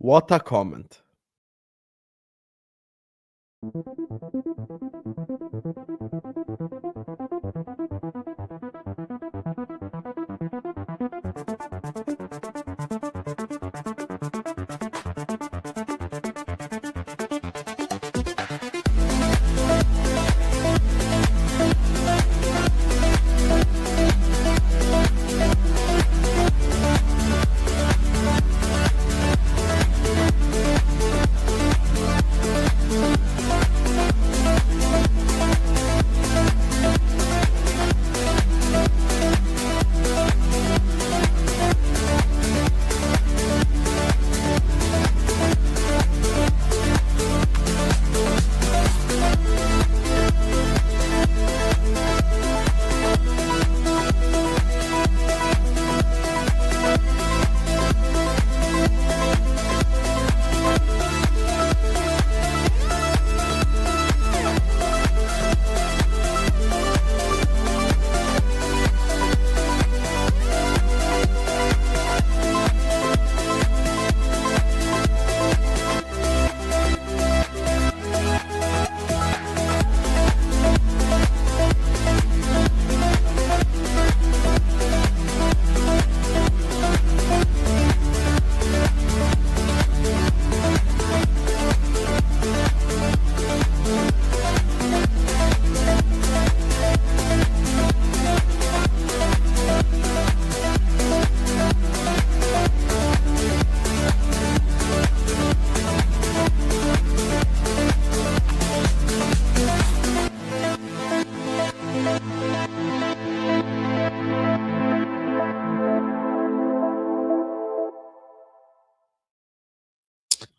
What a comment.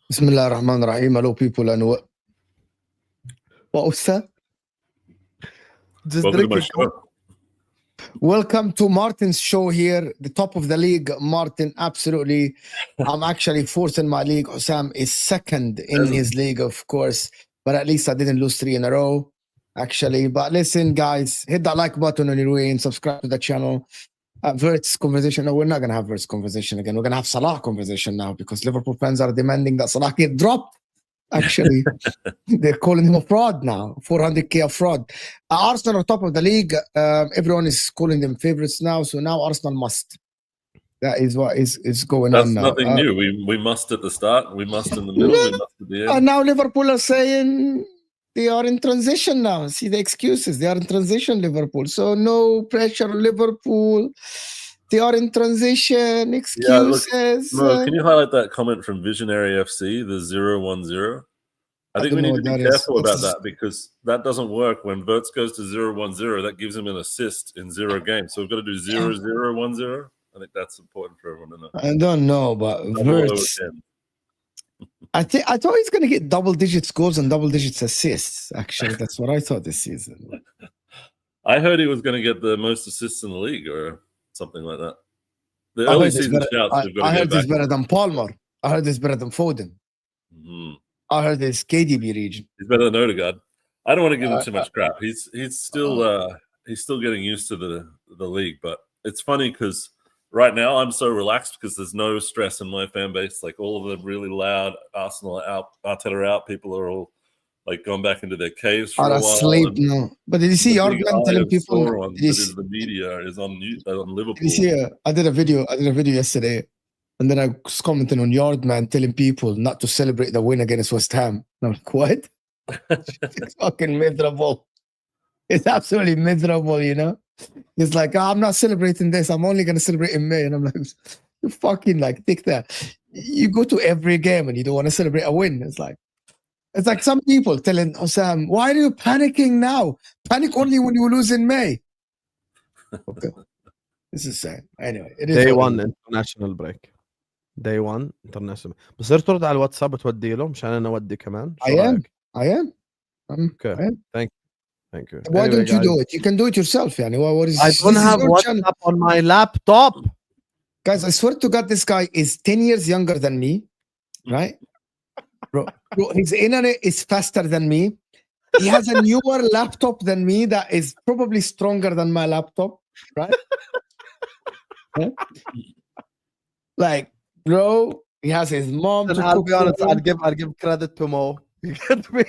Bismillah ar-Rahman ar-Rahim. Hello, people, and what was that? Just Welcome to my drink it. show. Welcome to Martin's show here, the top of the league. Martin, absolutely. I'm actually fourth in my league. Husam is second in his league, of course, but at least I didn't lose 3 in a row, actually. But listen, guys, hit that like button on your way and subscribe to the channel. Verts conversation. No, we're not going to have Verts conversation again. We're going to have Salah conversation now because Liverpool fans are demanding that Salah get dropped. Actually, they're calling him a fraud now. 400k a fraud. Arsenal are top of the league. Everyone is calling them favorites now. So now Arsenal must. That is what is going That's on now. nothing new. We must at the start. We must in the middle. We must at the end. And now Liverpool are saying they are in transition now. See the excuses. They are in transition, Liverpool. So no pressure on Liverpool. They are in transition. Excuses. Yeah, look, can you highlight that comment from Visionary FC, the 0-1-0? I think we need to be careful about that because that doesn't work. When Verts goes to 0-1-0, that gives him an assist in 0 games. So we've got to do 0-0-1-0. I think that's important for everyone to know. I don't know, but Verts. I thought he's going to get double digits goals and double digits assists. Actually, that's what I thought this season. I heard he was going to get the most assists in the league or something like that. The early season shouts. I heard this better than Palmer. I heard this better than Foden. Mm-hmm. I heard this KDB region. He's better than Odegaard. I don't want to give him too much crap. He's still getting used to the league, but it's funny because right now I'm so relaxed because there's no stress in my fan base. Like all of the really loud Arsenal out, Arteta out, people are all like gone back into their caves for a while. Asleep, no. But did you see Yardman telling people? The media is on Liverpool. Did you see? I did a video yesterday, and then I was commenting on Yardman telling people not to celebrate the win against West Ham. And I'm like, what? It's fucking miserable. It's absolutely miserable, you know. It's like, I'm not celebrating this. I'm only gonna celebrate in May, and I'm like, you fucking like take that. You go to every game and you don't want to celebrate a win. It's like some people telling Husam, why are you panicking now? Panic only when you lose in May. Okay. This is sad. Anyway, it is Day 1 international break. Day 1 international. بصير ترد على الواتساب تودي له مشان انا اودي كمان. I am. Okay. Thank you. Why don't you do it? You can do it yourself. Yani. What is? I don't have WhatsApp on my laptop. Guys, I swear to God, this guy is 10 years younger than me, right? Bro, his internet is faster than me. He has a newer laptop than me that is probably stronger than my laptop, right? Like, bro, He has his mom And to I'll cook be honest, for him. I'll give credit to Mo. You get me?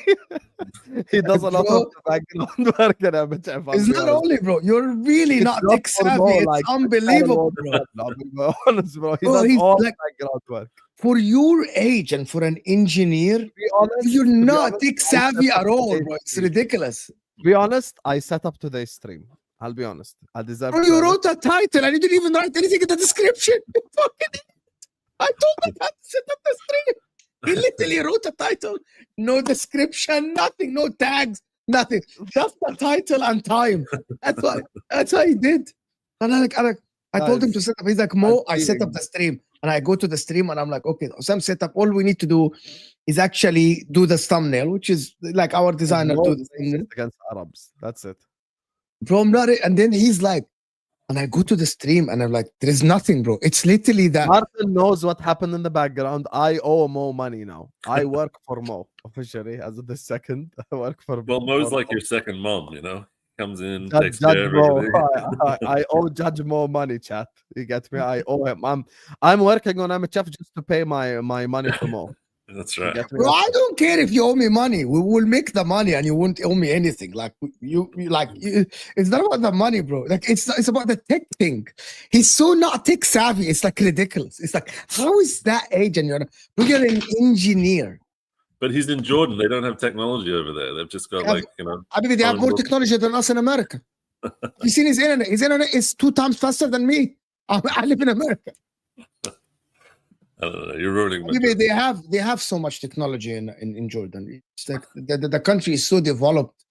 He does a lot Bro, of the background work in MHF. I'll it's be not honest. only, bro. You're really It's not not tech for Mo, savvy. It's like unbelievable, bro. I'll be honest, bro. He Bro, does he's all like, the background work. for your age and for an engineer, To be honest, you're to be not honest, tech I set savvy up at all, today's bro. It's stream. ridiculous. To be honest, I set up today's stream. I'll be honest. I deserve Bro, you credit. wrote a title and you didn't even write anything in the description. You fucking I told him how to set up the stream. He literally wrote a title, no description, nothing, no tags, nothing. Just the title and time. That's what he did. And I told him to set up. He's like, Mo, I set up the stream. And I go to the stream and I'm like, okay, Sam set up. All we need to do is actually do the thumbnail, which is like our designer do the thumbnail. Against Arabs. That's it. Bro, I'm not. And then he's like, and I go to the stream and I'm like, there is nothing, bro. It's literally that. Martin knows what happened in the background. I owe Mo money now. I work for Mo officially as of the second. I work for Well, Mo's for like Mo. your second mom, you know? Comes in, Judge, takes care Judge of Mo. everything. I owe Judge Mo money, chat. You get me? I owe him. I'm working on MHF just to pay my money to Mo. That's You right. get me? Bro, I don't care if you owe me money. We will make the money and you won't owe me anything. Like it's not about the money, bro. Like it's about the tech thing. He's so not tech savvy. It's like ridiculous. It's like, how is that age and you're an engineer? But he's in Jordan. They don't have technology over there. They've just got like, you know. I mean, they have more phone books. technology than us in America. You seen his internet? His internet is 2 times faster than me. I live in America. I don't know. You're ruining my Maybe joke. they have so much technology in Jordan. It's like the country is so developed.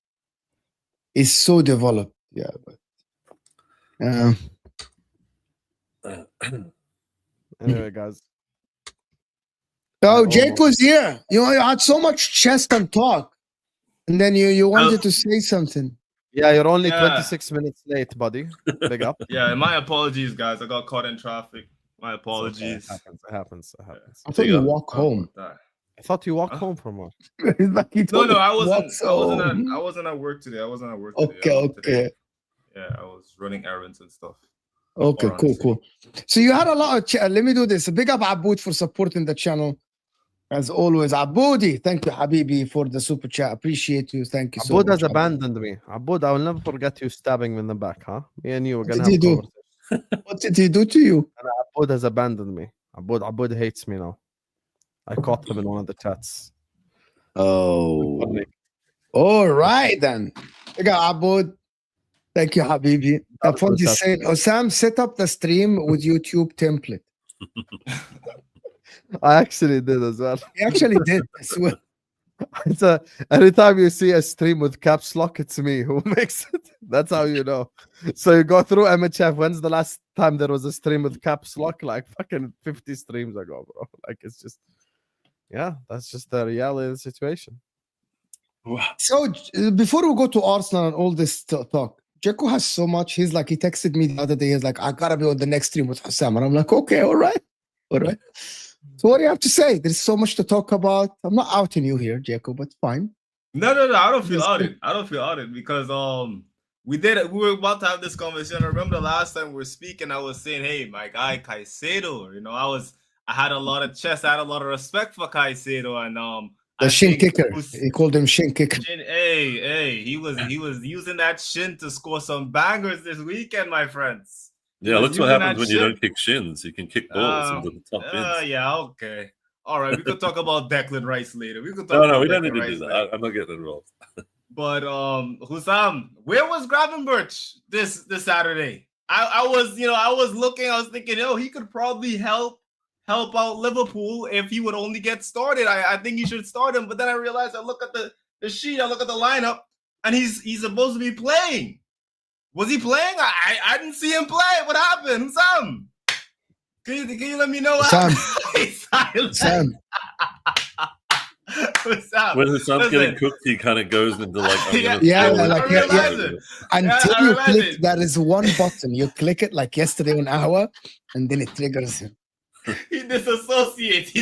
It's so developed. Yeah, but Anyway, guys. oh, Jake was here. You had so much chest and talk, and then you wanted to say something. Yeah, you're only Yeah. 26 minutes late, buddy. Big up. Yeah, my apologies, guys. I got caught in traffic. My It's okay. apologies. It happens. I thought you walk home. I thought you walked home from work. Like he No, told no, me I he wasn't. walks I wasn't. home. I wasn't at work today. I wasn't at work today. Okay. Yeah, I was running errands and stuff. Okay, cool. So you had a lot of. Let me do this. Big up Aboud for supporting the channel, as always. Aboudi, thank you, Habibi, for the super chat. Appreciate you. Thank you so Aboud much. has abandoned me. Aboud, I will never forget you stabbing me in the back, huh? Me and you were gonna What have did a he do? conversation. What did he do to you? And Aboud has abandoned me. Aboud hates me now. I caught him in one of the chats. Oh, all right then. Big up Aboud. Thank you, Habibi. Afonji saying, Osam, set up the stream with YouTube template. I actually did as well. He actually did. I swear. It's anytime you see a stream with caps lock, it's me who makes it. That's how you know. So you go through MHF. When's the last time there was a stream with caps lock? Like fucking 50 streams ago, bro. Like it's just, yeah, that's just the reality of the situation. So before we go to Arsenal and all this talk, Jeko has so much. He texted me the other day. He's like, I gotta be on the next stream with Husam. And I'm like, okay, all right. So what do you have to say? There's so much to talk about. I'm not outing you here, Jeko, but fine. No. I don't feel outed. I don't feel outed because we were about to have this conversation. I remember the last time we were speaking, I was saying, hey, my guy Caicedo. You know, I had a lot of chest. I had a lot of respect for Caicedo, and the shin kicker. He called him shin kicker. Hey, he was using that shin to score some bangers this weekend, my friends. Yeah, that's what happens when you don't kick shins. You can kick balls into the top bins. Yeah, okay. All right, we could talk about Declan Rice later. We don't need to do that. I'm not getting involved. But Husam, where was Gravenberch this Saturday? I was looking, I was thinking, he could probably help out Liverpool if he would only get started. I think you should start him. But then I realized, I look at the sheet, I look at the lineup, and he's supposed to be playing. Was he playing? I didn't see him play. What happened? Husam, can you let me know? Sam. When Husam's getting cooked, he kind of goes into like, Until you click, there is one button. You click it like yesterday on hour, and then it triggers him. He disassociates.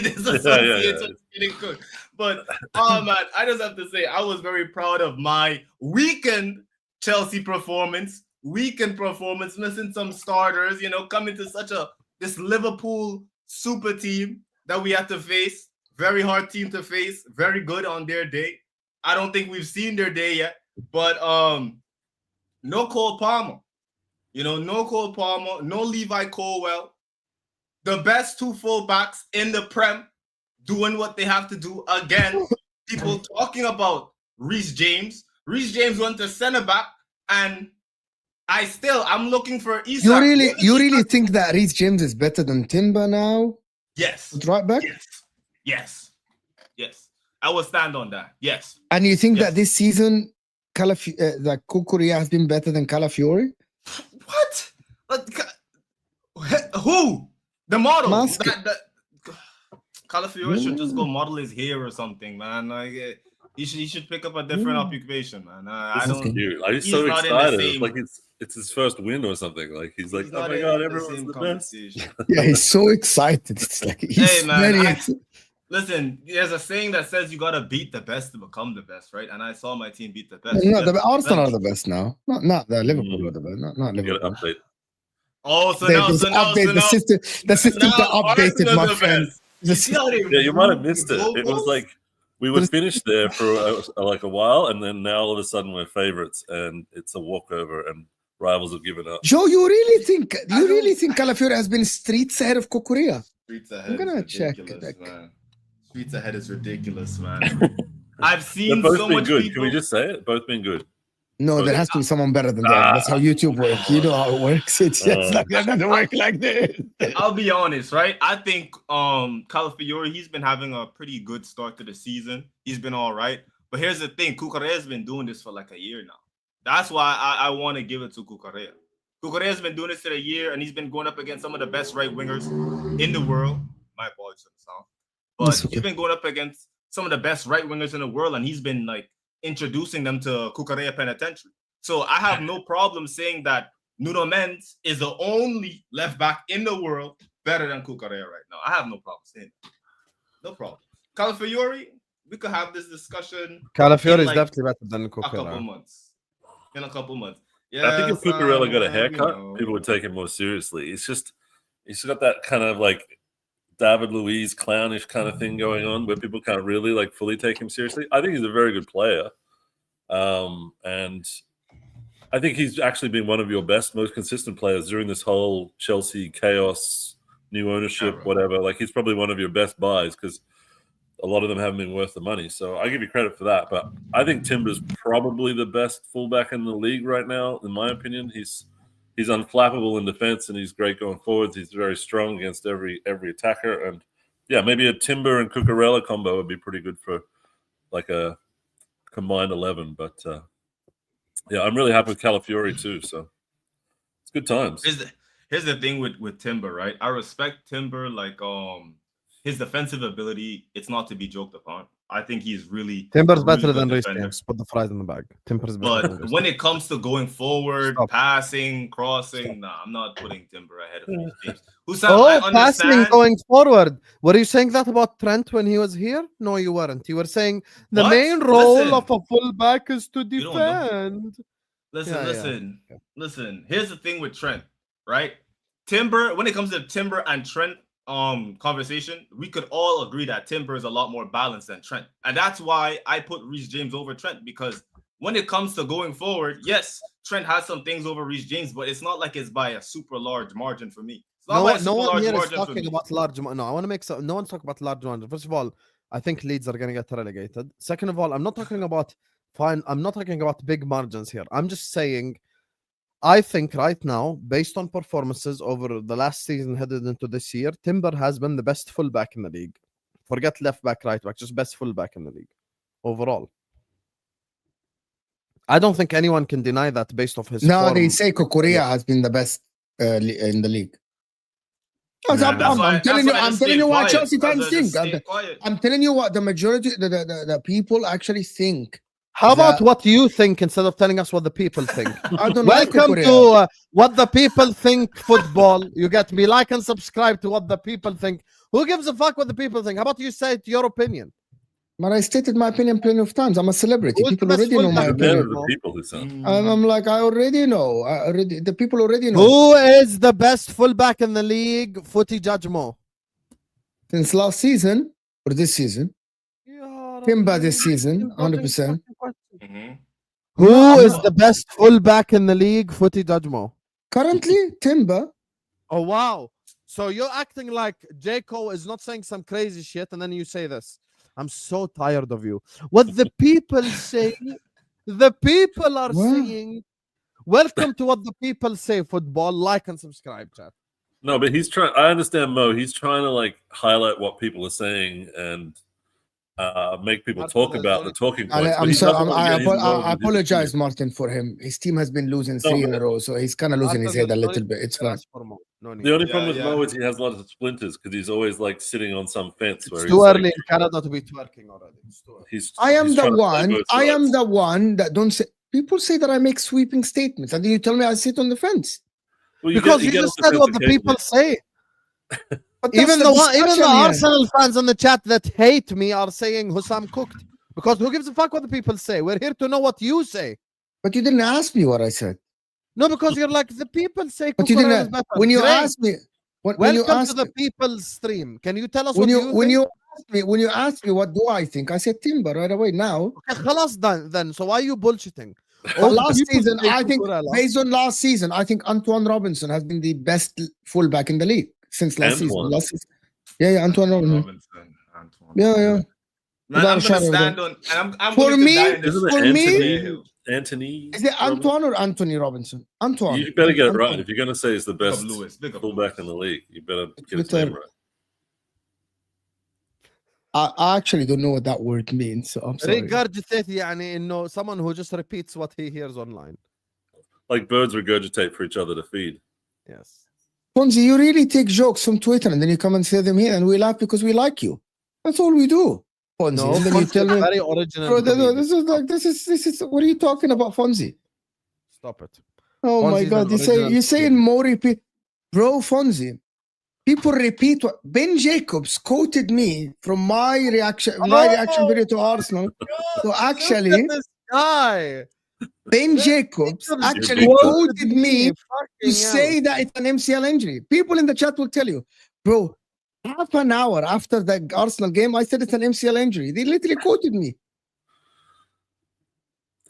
When getting cooked. But man, I just have to say, I was very proud of my weekend Chelsea performance. Missing some starters, coming to this Liverpool super team. that we had to face. Very hard team to face. Very good on their day. I don't think we've seen their day yet. But no Cole Palmer. No Cole Palmer, no Levi Colwell. The best two fullbacks in the Prem doing what they have to do again. People talking about Reece James. Reece James went to center back, and I'm looking for Isak. You really think that Reece James is better than Timber now? Yes. Right back? Yes. I will stand on that. Yes. And you think that this season, that Kukurea has been better than Calafiori? What? Who? The model? Calafiori should just go model his hair or something, man. Like he should pick up a different occupation, man. I don't. Cute. He's so excited. It's like it's his first win or something. Like he's like, oh my god, everyone's the best. Yeah, he's so excited. It's like he's very excited. Listen, there's a saying that says you gotta beat the best to become the best, right? And I saw my team beat the best. No, the Arsenal are the best now. Not the Liverpool are the best. Not Liverpool. Update. Oh, the system got updated, my friend. Yeah, you might have missed it. It was like we were finished there for a while, and then now all of a sudden we're favorites, and it's a walkover, and rivals have given up. Joe, you really think Calafiori has been streets ahead of Kukurea? Streets ahead. I'm gonna check. Man. Streets ahead is ridiculous, man. I've seen so much good. people. Can we just say it? Both been good. No, there has to be someone better than that. That's how YouTube works. You know how it works. It's just like that doesn't work like this. I'll be honest, right? I think Calafiori, he's been having a pretty good start to the season. He's been all right. But here's the thing, Kukurea has been doing this for like a year now. That's why I want to give it to Kukurea. Kukurea has been doing this for a year, and he's been going up against some of the best right wingers in the world. My apologies for the sound. But he's been going up against some of the best right wingers in the world, and he's been like introducing them to Kukurea Penitentiary. So I have no problem saying that Nuno Mendes is the only left back in the world better than Kukurea right now. I have no problem saying that. No problem. Calafiori, we could have this discussion. Calafiori is definitely better than Kukurea. In a couple months. Yeah, I think if Cucurella got a haircut, people would take him more seriously. He's got that kind of like David Luiz clownish kind of thing going on where people can't really like fully take him seriously. I think he's a very good player. And I think he's actually been one of your best, most consistent players during this whole Chelsea chaos, new ownership, whatever. Like he's probably one of your best buys because a lot of them haven't been worth the money. So I give you credit for that. But I think Timber's probably the best fullback in the league right now, in my opinion. He's unflappable in defense, and he's great going forwards. He's very strong against every attacker. And, yeah, maybe a Timber and Cucurella combo would be pretty good for, like, a combined 11. But, yeah, I'm really happy with Calafiori too. So it's good times. Here's the thing with Timber, right? I respect Timber, like, his defensive ability, it's not to be joked upon. I think he's really Timber's better than Reece James. Put the fries in the bag. Timber's better. But when it comes to going forward, passing, crossing, nah, I'm not putting Timber ahead of Reece James. Husam, passing, going forward. Were you saying that about Trent when he was here? No, you weren't. You were saying the main role of a fullback is to defend. Listen. Here's the thing with Trent, right? Timber, when it comes to Timber and Trent conversation, we could all agree that Timber is a lot more balanced than Trent. And that's why I put Reece James over Trent, because when it comes to going forward, yes, Trent has some things over Reece James, but it's not like it's by a super large margin for me. No one here is talking about large. No, I want to make some. No one's talking about large margin. First of all, I think Leeds are going to get relegated. Second of all, I'm not talking about big margins here. I'm just saying, I think right now, based on performances over the last season headed into this year, Timber has been the best fullback in the league. Forget left back, right back, just best fullback in the league overall. I don't think anyone can deny that based off his form. They say Kukurea has been the best in the league. I'm telling you what Chelsea fans think. I'm telling you what the majority, the people actually think. How about what you think instead of telling us what the people think? I don't Welcome to What the People Think Football. You get me. Like and subscribe to What the People Think. Who gives a fuck what the people think? How about you say it, your opinion? But I stated my opinion plenty of times. I'm a celebrity. People already know my opinion. I'm like, I already know. The people already know. Who is the best fullback in the league? Footy Judge Mo. Since last season or this season? Timber this season, 100%. Mhm. Who No, is no. the best fullback in the league? Footy Dajmo. Currently, Timber. Oh wow! So you're acting like Jaco is not saying some crazy shit, and then you say this. I'm so tired of you. What the people say, the people are What? saying. Welcome to what the people say. Football, like and subscribe, chat. No, but he's trying. I understand Mo. He's trying to like highlight what people are saying and make people Martin, talk there's about only the talking two- points. But I'm he sorry. doesn't want to get his involved I with his apologize, opinion. Martin, for him. His team has been losing No, 3 in but- a row, so he's kind of losing his Martin, head a there's no little need bit. to It's fine. ask for more. No need. The only Yeah, problem with yeah. Mo is he has a lot of splinters because he's always like sitting on some fence where It's he's too early like, in Canada to be twerking already. It's too early. I am he's the trying to play one. both I am sides. the one that don't say. People say that I make sweeping statements, and then you tell me I sit on the fence. Well, Because you get just off said fence what the people occasionally. say. But that's Even the the discussion here. Arsenal fans in the chat that hate me are saying Husam cooked. Because who gives a fuck what the people say? We're here to know what you say. But you didn't ask me what I said. No, because you're like the people say But you Kukurela didn't. is better. When you Great. asked me, when you Welcome to asked the me, people's stream. Can you tell us when what you you when think? you asked me what do I think, I said Timber right away. Now, Okay, خلاص then. So why are you bullshitting? but All the last people season, say I think Cucurella. based on last season, I think Antoine Robinson has been the best fullback in the league since last season. Antoine. Last season, yeah, Antoine Robinson. Antoine. Yeah. Man, Without a I'm shadow gonna of a stand doubt. on, and I'm For willing to me- die in this. Isn't it For me- Anthony? Is it Robinson? Antoine or Anthony Robinson? Antoine. You better get it Antoine. right. If you're going to say he's the Big up best Lewis. Big up fullback in Lewis. the league, you better get his Twitter. name right. I actually don't know what that word means, so I'm sorry. Regurgitate يعني إنه someone who just repeats what he hears online. Like birds regurgitate for each other to feed. Yes. Fonzie, you really take jokes from Twitter and then you come and say them here and we laugh because we like you. That's all we do. Fonzie. No, and then you Fonzie tell is me, very original. bro, comedian. this is what are you talking about, Fonzie? Stop it. Oh Fonzie my is god, an original you saying comedian. more repeat. Bro, Fonzie, people repeat what Ben Jacobs quoted me from my reaction video to Arsenal. So actually, Look at this guy. Ben Ben Jacobs Jacobs actually quoted quoted me to Fucking say hell. that it's an MCL injury. People in the chat will tell you, bro, half an hour after the Arsenal game, I said it's an MCL injury. They literally quoted me.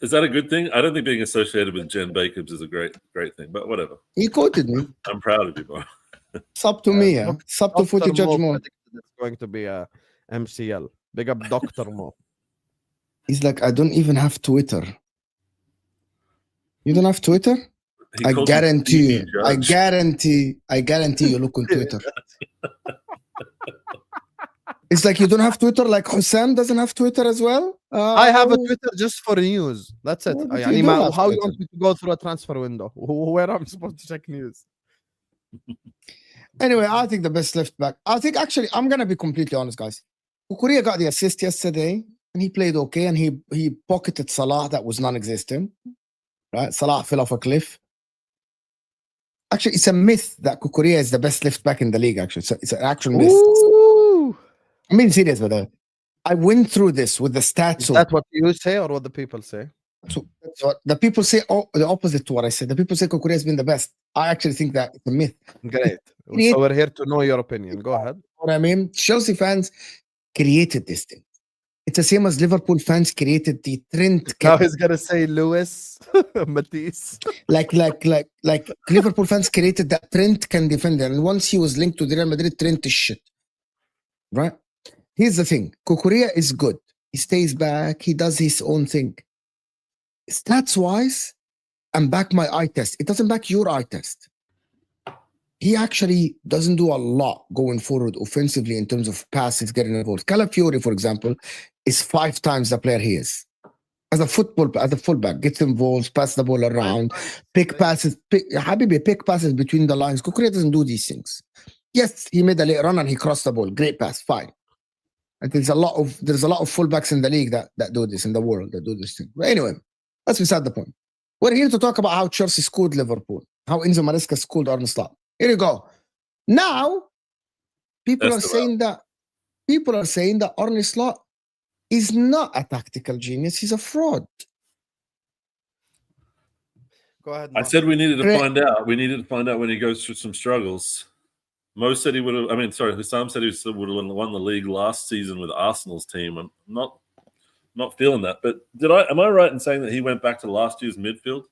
Is that a good thing? I don't think being associated with Jen Jacobs is a great thing, but whatever. He quoted me. I'm proud of you, bro. It's up to me. Yeah. It's up to Dr. footy Mo judgment. predicted it's going to be a MCL. Big up Dr. Mo. He's like, I don't even have Twitter. You don't have Twitter? He I calls you guarantee you. Stevie I Judge. guarantee you look on Twitter. It's like you don't have Twitter, like Husam doesn't have Twitter as well. I have a Twitter just for news. That's it. Yeah, but يعني you do ما- have how you Twitter. want me to go through a transfer window? Where am I supposed to check news? Anyway, I think the best left back. I think actually, I'm gonna be completely honest, guys. Korea got the assist yesterday, and he played okay, and he pocketed Salah that was non-existent. Right, Salah fell off a cliff. Actually, it's a myth that Korea is the best left back in the league. Actually, it's an actual myth. Ooh. I'm being serious with that. I went through this with the stats. Is that what you say or what the people say? So the people say the opposite to what I said. The people say Korea has been the best. I actually think that it's a myth. Great. So we're here to know your opinion. Go ahead. You know what I mean? Chelsea fans created this thing. It's the same as Liverpool fans created the Trent. Now he's gonna say Lewis, Matisse. like Liverpool fans created that Trent can defend it. And once he was linked to the Real Madrid, Trent is shit. Right? Here's the thing. Kukurea is good. He stays back. He does his own thing. Stats-wise, and back my eye test. It doesn't back your eye test. He actually doesn't do a lot going forward offensively in terms of passes, getting involved. Calafiori, for example, is 5 times the player he is. As a fullback, gets involved, pass the ball around, pick passes, Habibi, pick passes between the lines. Kukurea doesn't do these things. Yes, he made a late run and he crossed the ball. Great pass, fine. And there's a lot of fullbacks in the league that do this in the world, that do this thing. But anyway, that's beside the point. We're here to talk about how Chelsea schooled Liverpool, how Enzo Maresca schooled Arne Slot. Here you go. Now, people are saying that Arne Slot is not a tactical genius. He's a fraud. Go ahead. I said we needed to find out. We needed to find out when he goes through some struggles. Mo said he would have. I mean, sorry, Husam said he would have won the league last season with Arsenal's team. I'm not feeling that. But am I right in saying that he went back to last year's midfield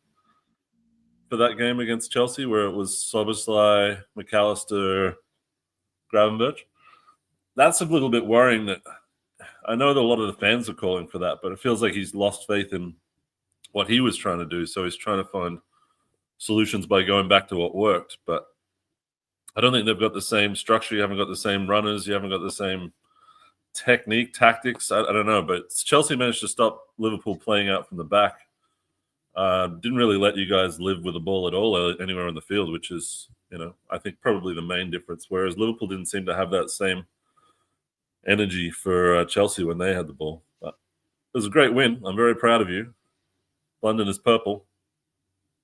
for that game against Chelsea, where it was Szoboszlai, McAllister, Gravenberch? That's a little bit worrying. That I know that a lot of the fans are calling for that, but it feels like he's lost faith in what he was trying to do. So he's trying to find solutions by going back to what worked. But I don't think they've got the same structure. You haven't got the same runners. You haven't got the same technique, tactics. I don't know. But Chelsea managed to stop Liverpool playing out from the back. Didn't really let you guys live with the ball at all anywhere on the field, which is, I think probably the main difference. Whereas Liverpool didn't seem to have that same energy for Chelsea when they had the ball. But it was a great win. I'm very proud of you. London is purple.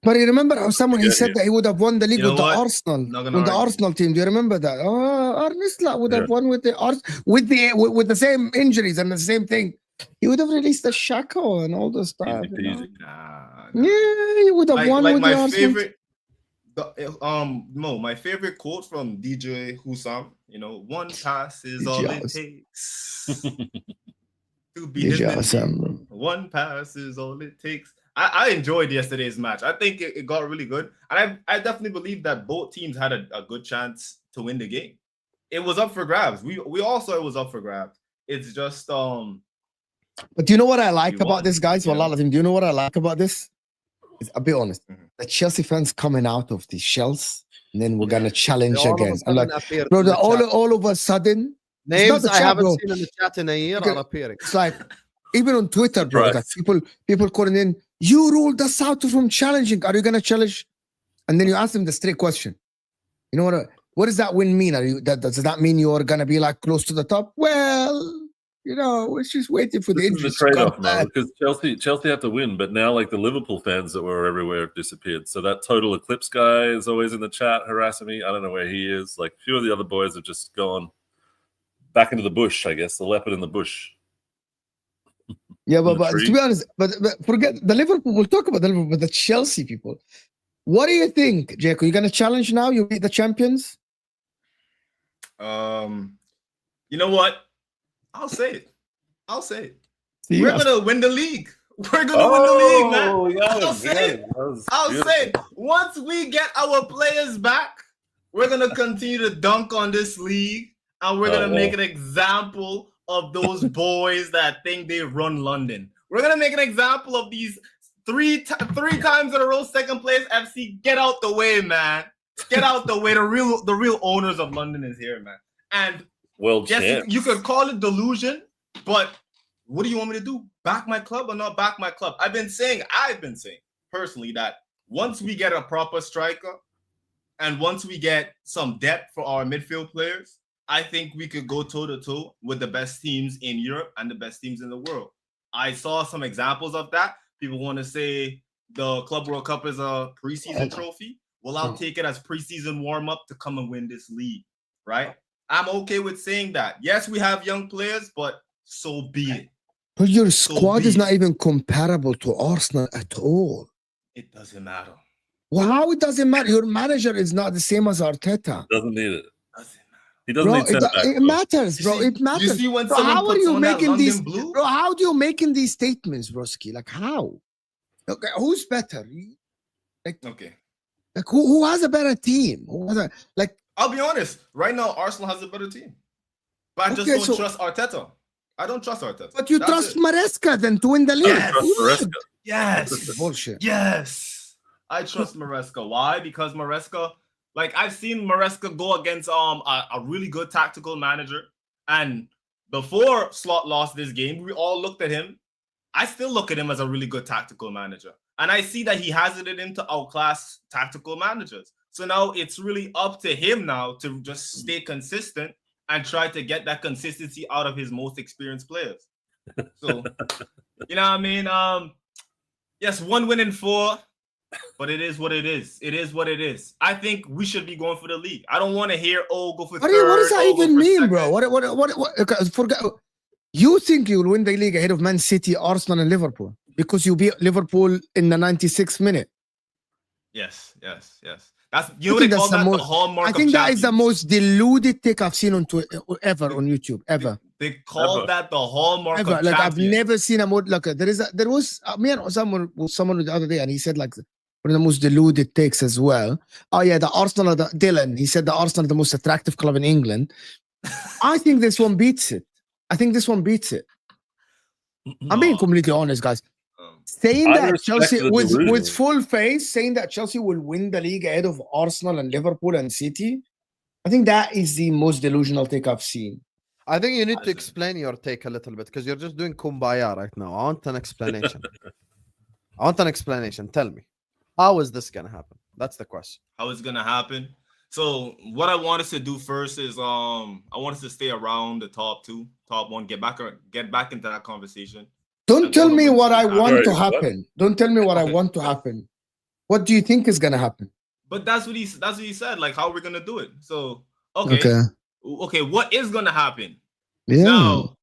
But you remember someone he said that he would have won the league with the Arsenal, with the Arsenal team. Do you remember that? Arne Slot would have won with with the same injuries and the same thing. He would have released the Shako and all this stuff. Nah. Yeah, he would have won with my the Arsenal. favorite. My favorite quote from DJ Husam. One pass is all it takes to be his man. One pass is all it takes. I enjoyed yesterday's match. I think it got really good. And I definitely believe that both teams had a good chance to win the game. It was up for grabs. We all saw it was up for grabs. It's just But do you know what I like about this, guys? Well, a lot of them. Do you know what I like about this? I'll be honest. The Chelsea fans coming out of the shells, and then we're gonna challenge again. I'm like, bro, all of a sudden, names I haven't seen in the chat in a year are appearing. It's like, even on Twitter, bro, like people calling in, you ruled us out from challenging. Are you gonna challenge? And then you ask them the straight question. You know what does that win mean? Does that mean you're gonna be like close to the top? Well, we're just waiting for the injuries. The trade-off, man, because Chelsea have to win, but now like the Liverpool fans that were everywhere have disappeared. So that Total Eclipse guy is always in the chat harassing me. I don't know where he is. Like a few of the other boys have just gone back into the bush, I guess, the leopard in the bush. Yeah, but to be honest, but forget the Liverpool. We'll talk about the Liverpool, but the Chelsea people. What do you think, Jake? Are you gonna challenge now? You beat the champions. You know what? I'll say it. We're gonna win the league. We're gonna win the league, man. I'll say it. Once we get our players back, we're gonna continue to dunk on this league, and we're gonna make an example of those boys that think they run London. We're gonna make an example of these three times in a row second place FC. Get out the way, man. Get out the way. The real owners of London is here, man. And yes, you could call it delusion, but what do you want me to do? Back my club or not back my club? I've been saying personally that once we get a proper striker and once we get some depth for our midfield players, I think we could go toe-to-toe with the best teams in Europe and the best teams in the world. I saw some examples of that. People want to say the Club World Cup is a preseason trophy. Well, I'll take it as preseason warm-up to come and win this league, right? I'm okay with saying that. Yes, we have young players, but so be it. But your squad is not even comparable to Arsenal at all. It doesn't matter. Well, how it doesn't matter? Your manager is not the same as Arteta. Doesn't need it. He doesn't need center back. It matters, bro. It matters. You see when bro, someone how puts are you on making that these? London blue? Bro, how do you making these statements, broski? Like how? Okay, who's better? Okay. Like who has a better team? I'll be honest. Right now, Arsenal has a better team, but I just don't trust Arteta. I don't trust Arteta. But you trust Maresca then to win the league? Yes. Bullshit. Yes. I trust Maresca. Why? Because Maresca, like I've seen Maresca go against a really good tactical manager, and before Slot lost this game, we all looked at him. I still look at him as a really good tactical manager, and I see that he has it in him to outclass tactical managers. So now it's really up to him now to just stay consistent and try to get that consistency out of his most experienced players. So, you know what I mean? Yes, 1 win in 4, but it is what it is. It is what it is. I think we should be going for the league. I don't want to hear, go for third. What does that even mean, bro? Forget. You think you'll win the league ahead of Man City, Arsenal, and Liverpool because you beat Liverpool in the 96th minute? Yes. That's you I know what think they call that's the that the most. hallmark I of think that is the champions. most deluded take I've seen on ever on YouTube ever. They call Ever. that the hallmark Ever. of Like I've champions. never seen a more like there was me and someone the other day, and he said like one of the most deluded takes as well. Oh yeah, the Arsenal, Dylan. He said the Arsenal are the most attractive club in England. I think this one beats it. I'm being completely honest, guys. Saying I that respect Chelsea the with delusion. full face, saying that Chelsea will win the league ahead of Arsenal and Liverpool and City, I think that is the most delusional take I've seen. I think you need to Listen. explain your take a little bit because you're just doing kumbaya right now. I want an explanation. Tell me, how is this gonna happen? That's the question. How it's gonna happen. So what I want us to do first is I want us to stay around the top one, get back into that conversation. Don't And tell go to me win what I some want to Sorry, what? happen. Don't tell me what I Okay. want to happen. What do you think is gonna happen? But that's what he said. Like how we're gonna do it. So okay. What is gonna happen Yeah. now?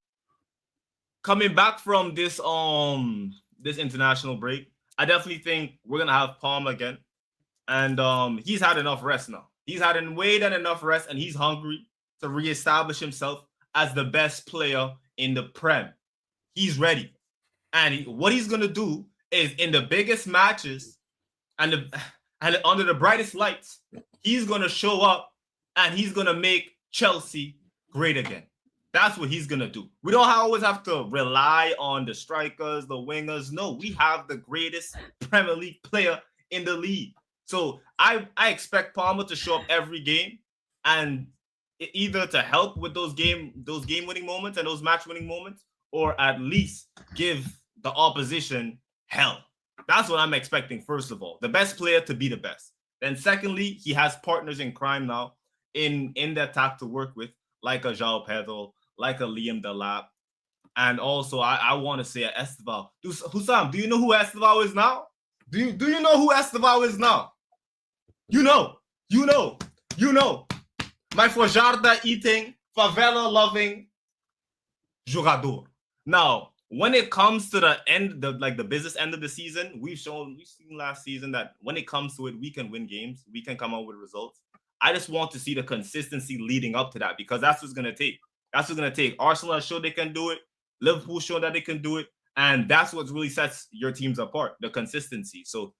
Coming back from this international break, I definitely think we're gonna have Palm again, and he's had enough rest now. He's had way than enough rest, and he's hungry to reestablish himself as the best player in the Prem. He's ready, and what he's gonna do is in the biggest matches and under the brightest lights, he's gonna show up and he's gonna make Chelsea great again. That's what he's gonna do. We don't always have to rely on the strikers, the wingers. No, we have the greatest Premier League player in the league. So I expect Palmer to show up every game and either to help with those game winning moments and those match winning moments, or at least give the opposition hell. That's what I'm expecting. First of all, the best player to be the best. Then secondly, he has partners in crime now in the attack to work with, like a João Pedro, like a Liam Delap, and also I want to say a Esteval. Husam, do you know who Esteval is now? Do you know who Esteval is now? You know. My Fajarda eating, favela loving jogador. Now, when it comes to the end, the business end of the season, we've seen last season that when it comes to it, we can win games, we can come out with results. I just want to see the consistency leading up to that, because that's what's gonna take. Arsenal has shown they can do it. Liverpool showed that they can do it, and that's what really sets your teams apart: the consistency. So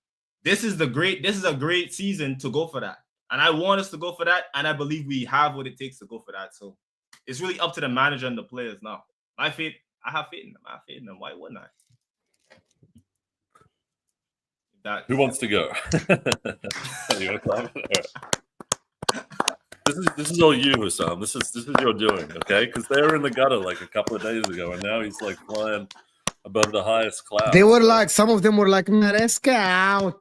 this is a great season to go for that, and I want us to go for that, and I believe we have what it takes to go for that. So it's really up to the manager and the players now. I have faith in them. Why wouldn't I? Who wants to go? You want to comment? All right. This is all you, Husam. This is your doing, okay? Because they were in the gutter like a couple of days ago, and now he's like flying above the highest cloud. They were like, some of them were like, Maresca out.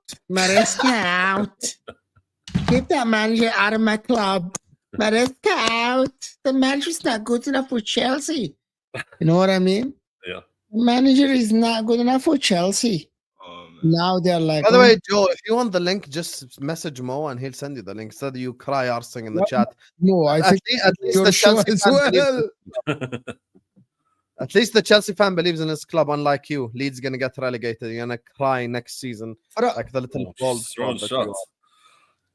Get that manager out of my club. Maresca out. The manager's not good enough for Chelsea. You know what I mean? Yeah. The manager is not good enough for Chelsea. Now they're like, By the way, Joe, if you want the link, just message Mo and he'll send you the link. Instead, you cry arsing in the chat. No, I think At least your the show Chelsea as fan well. At least the Chelsea fan believes in his club, unlike you. Leeds gonna get relegated. You're gonna cry next season, like the little bald throwing fraud that you shots.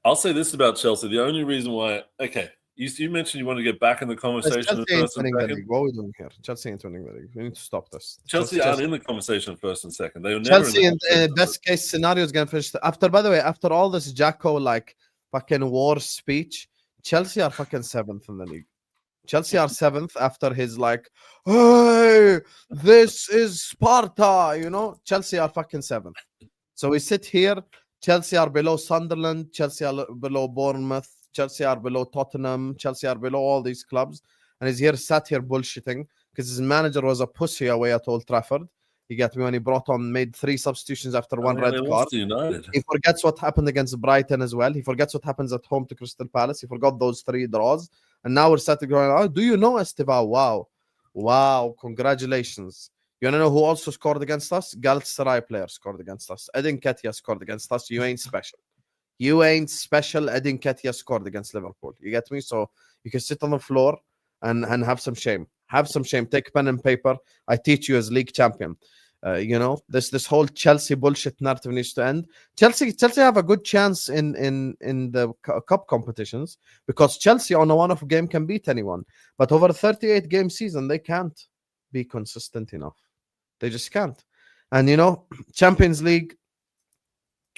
I'll say this about Chelsea: the only reason why, you mentioned you want to get back in the are. conversation. Chelsea ain't winning the league. What are we doing here? Chelsea ain't winning the league. We need to stop this. Chelsea aren't in the conversation first and second. They were never Chelsea in in the the best case scenario is gonna finish after. By the way, after all this Jacko like fucking war speech, Chelsea are fucking 7th in the league. Chelsea are 7th after his like, hey, this is Sparta, you know. Chelsea are fucking 7th. So we sit here. Chelsea are below Sunderland. Chelsea are below Bournemouth. Chelsea are below Tottenham. Chelsea are below all these clubs. And he's sat here bullshitting because his manager was a pussy away at Old Trafford. You get me? When he made 3 substitutions after one red card. He forgets what happened against Brighton as well. He forgets what happens at home to Crystal Palace. He forgot those 3 draws. And now we're sat going, oh, do you know Esteban? Wow, congratulations. You want to know who also scored against us? Galatasaray player scored against us. Edin Ketia scored against us. You ain't special. Edin Ketia scored against Liverpool. You get me? So you can sit on the floor and have some shame. Have some shame. Take pen and paper. I teach you as league champion. You know, this whole Chelsea bullshit narrative needs to end. Chelsea have a good chance in the cup competitions because Chelsea on a one-off game can beat anyone, but over a 38 game season they can't be consistent enough. They just can't. And you know, Champions League,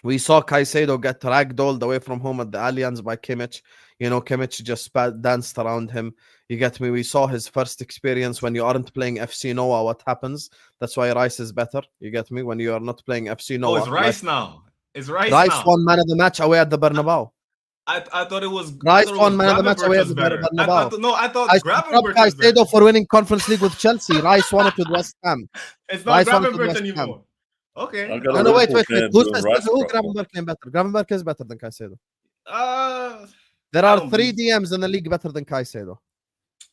we saw Caicedo get ragdolled away from home at the Allianz by Kimmich. You know, Kimmich just danced around him. You get me? We saw his first experience when you aren't playing FC Noah. What happens? That's why Rice is better. You get me? When you are not playing FC Noah. Oh, it's Rice now. It's Rice now. Won man of the match away at the Bernabeu. I thought it was Rice won man of the match away at the Bernabeu. I thought Gravenberch was better for winning Conference League with Chelsea. Rice won it with West Ham. It's not Gravenberch anymore. Okay. No, wait. Who Gravenberch came better? Gravenberch is better than Caicedo. There are 3 DMs in the league better than Caicedo.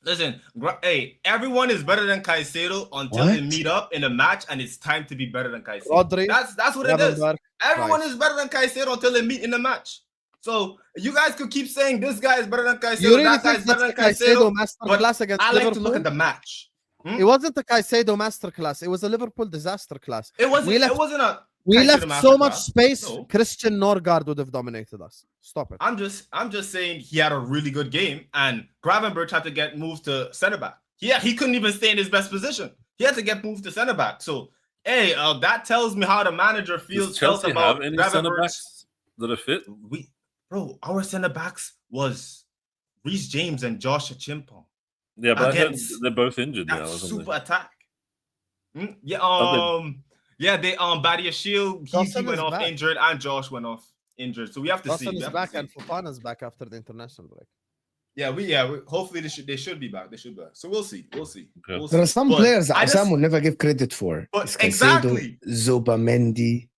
Listen, hey, everyone is better than Caicedo until they meet up in a match, and it's time to be better than Caicedo. Rodri, that's what it is. Everyone is better than Caicedo until they meet in the match. So you guys could keep saying this guy is better than Caicedo, you really that guy is better than Caicedo, but I like to look at the match. It wasn't a Caicedo masterclass. It was a Liverpool disaster class. It wasn't a. We left so much space. No. Christian Norgard would have dominated us. Stop it. I'm just saying he had a really good game, and Gravenberch had to get moved to center back. Yeah, he couldn't even stay in his best position. He had to get moved to center back. So, hey, that tells me how the manager felt about any center backs that are fit. Our center backs was Reece James and Josh Chimpong. Yeah, but they're both injured now. Super attack. Yeah, Badia Shield, he went off injured, and Josh went off injured. So we have to see. Is back and Fofana's back after the international break. Yeah, hopefully they should be back. So we'll see. Okay. There are some players that Sam will never give credit for. But exactly. Zubamendi.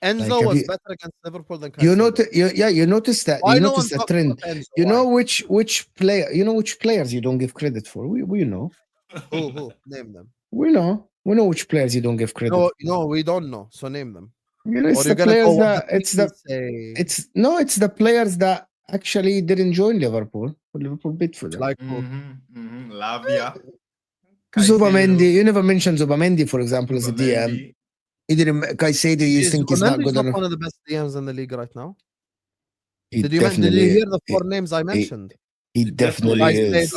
Enzo was better against Liverpool than Caicedo. You notice that. You notice a trend. You know which players you don't give credit for. We know. Who? Name them. We know which players you don't give credit. No, we don't know. So name them. You know, it's the players that it's the players that actually didn't join Liverpool. Liverpool bid for them. Like Lavia. Zubamendi. You never mentioned Zubamendi, for example, as a DM. He didn't. Caicedo, you think he's not good enough? One of the best DMs in the league right now. Did you hear the 4 names I mentioned? He definitely is.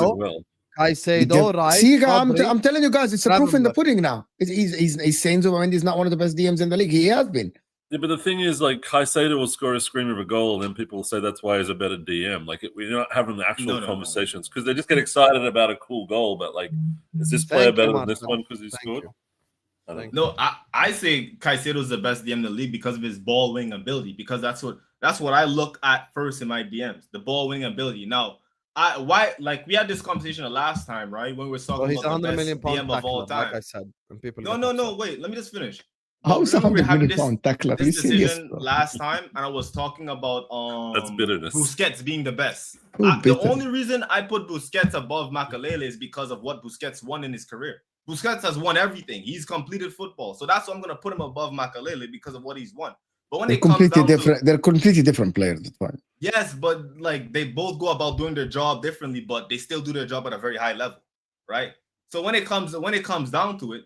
Caicedo, right? See, I'm telling you guys, it's a proof in the pudding now. He's saying Zubamendi is not one of the best DMs in the league. He has been. Yeah, but the thing is, like, Caicedo will score a scream of a goal, and then people will say that's why he's a better DM. Like, we're not having the actual conversations because they just get excited about a cool goal. But like, is this player better than this one because he scored? No, I say Caicedo is the best DM in the league because of his ball winning ability. Because that's what I look at first in my DMs, the ball winning ability. Now, we had this conversation the last time, right? When we were talking about the best DM of all time. Like I said, and people no, wait, let me just finish. How's a 100 million pound tackler? This decision last time, and I was talking about that's bitterness. Busquets being the best. The only reason I put Busquets above Makalele is because of what Busquets won in his career. Busquets has won everything. He's completed football, so that's why I'm going to put him above Makalele because of what he's won. But when they're completely different players. That's fine. Yes, but like they both go about doing their job differently, but they still do their job at a very high level, right? So when it comes down to it,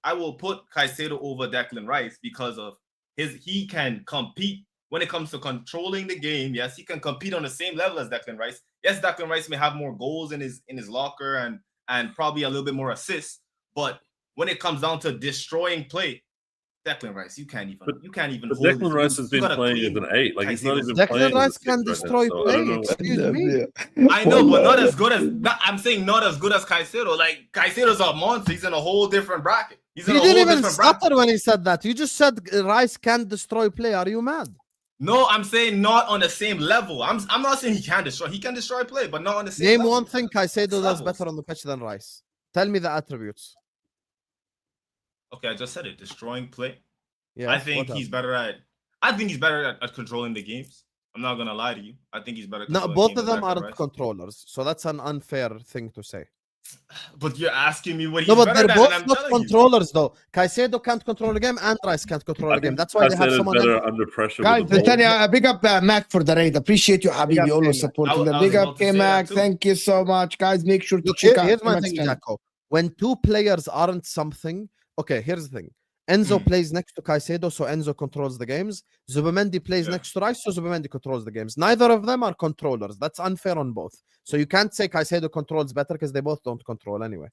I will put Caicedo over Declan Rice because of he can compete when it comes to controlling the game. Yes, he can compete on the same level as Declan Rice. Yes, Declan Rice may have more goals in his locker and probably a little bit more assists, but when it comes down to destroying play, Declan Rice, you can't even. But Declan Rice has been playing as an 8. Like he's not even Declan playing. Rice can destroy play. Excuse me. I know, but not as good as. I'm saying not as good as Caicedo. Like Caicedo's a monster. He's in a whole different bracket. He didn't even stutter when he said that. You just said Rice can't destroy play. Are you mad? No, I'm saying not on the same level. I'm not saying he can destroy. He can destroy play, but not on the same level. Name one thing Caicedo does better on the pitch than Rice. Tell me the attributes. Okay, I just said it. Destroying play. Yeah, I think he's better at controlling the games. I'm not gonna lie to you. I think he's better. No, both of them aren't controllers, so that's an unfair thing to say. But you're asking me what he's better than. No, but they're both not controllers, though. Caicedo can't control the game, and Rice can't control the game. That's why they have someone better under pressure. Guys, Tanya, big up Mac for the raid. Appreciate you, Habibi, always supporting the big up Mac. Thank you so much, guys. Make sure to check out. Here's my thing, Jacko. When 2 players aren't something, okay, here's the thing. Enzo Mm. plays next to Caicedo, so Enzo controls the games. Zubimendi plays Yeah. next to Rice, so Zubimendi controls the games. Neither of them are controllers. That's unfair on both. So you can't say Caicedo controls better because they both don't control anyway.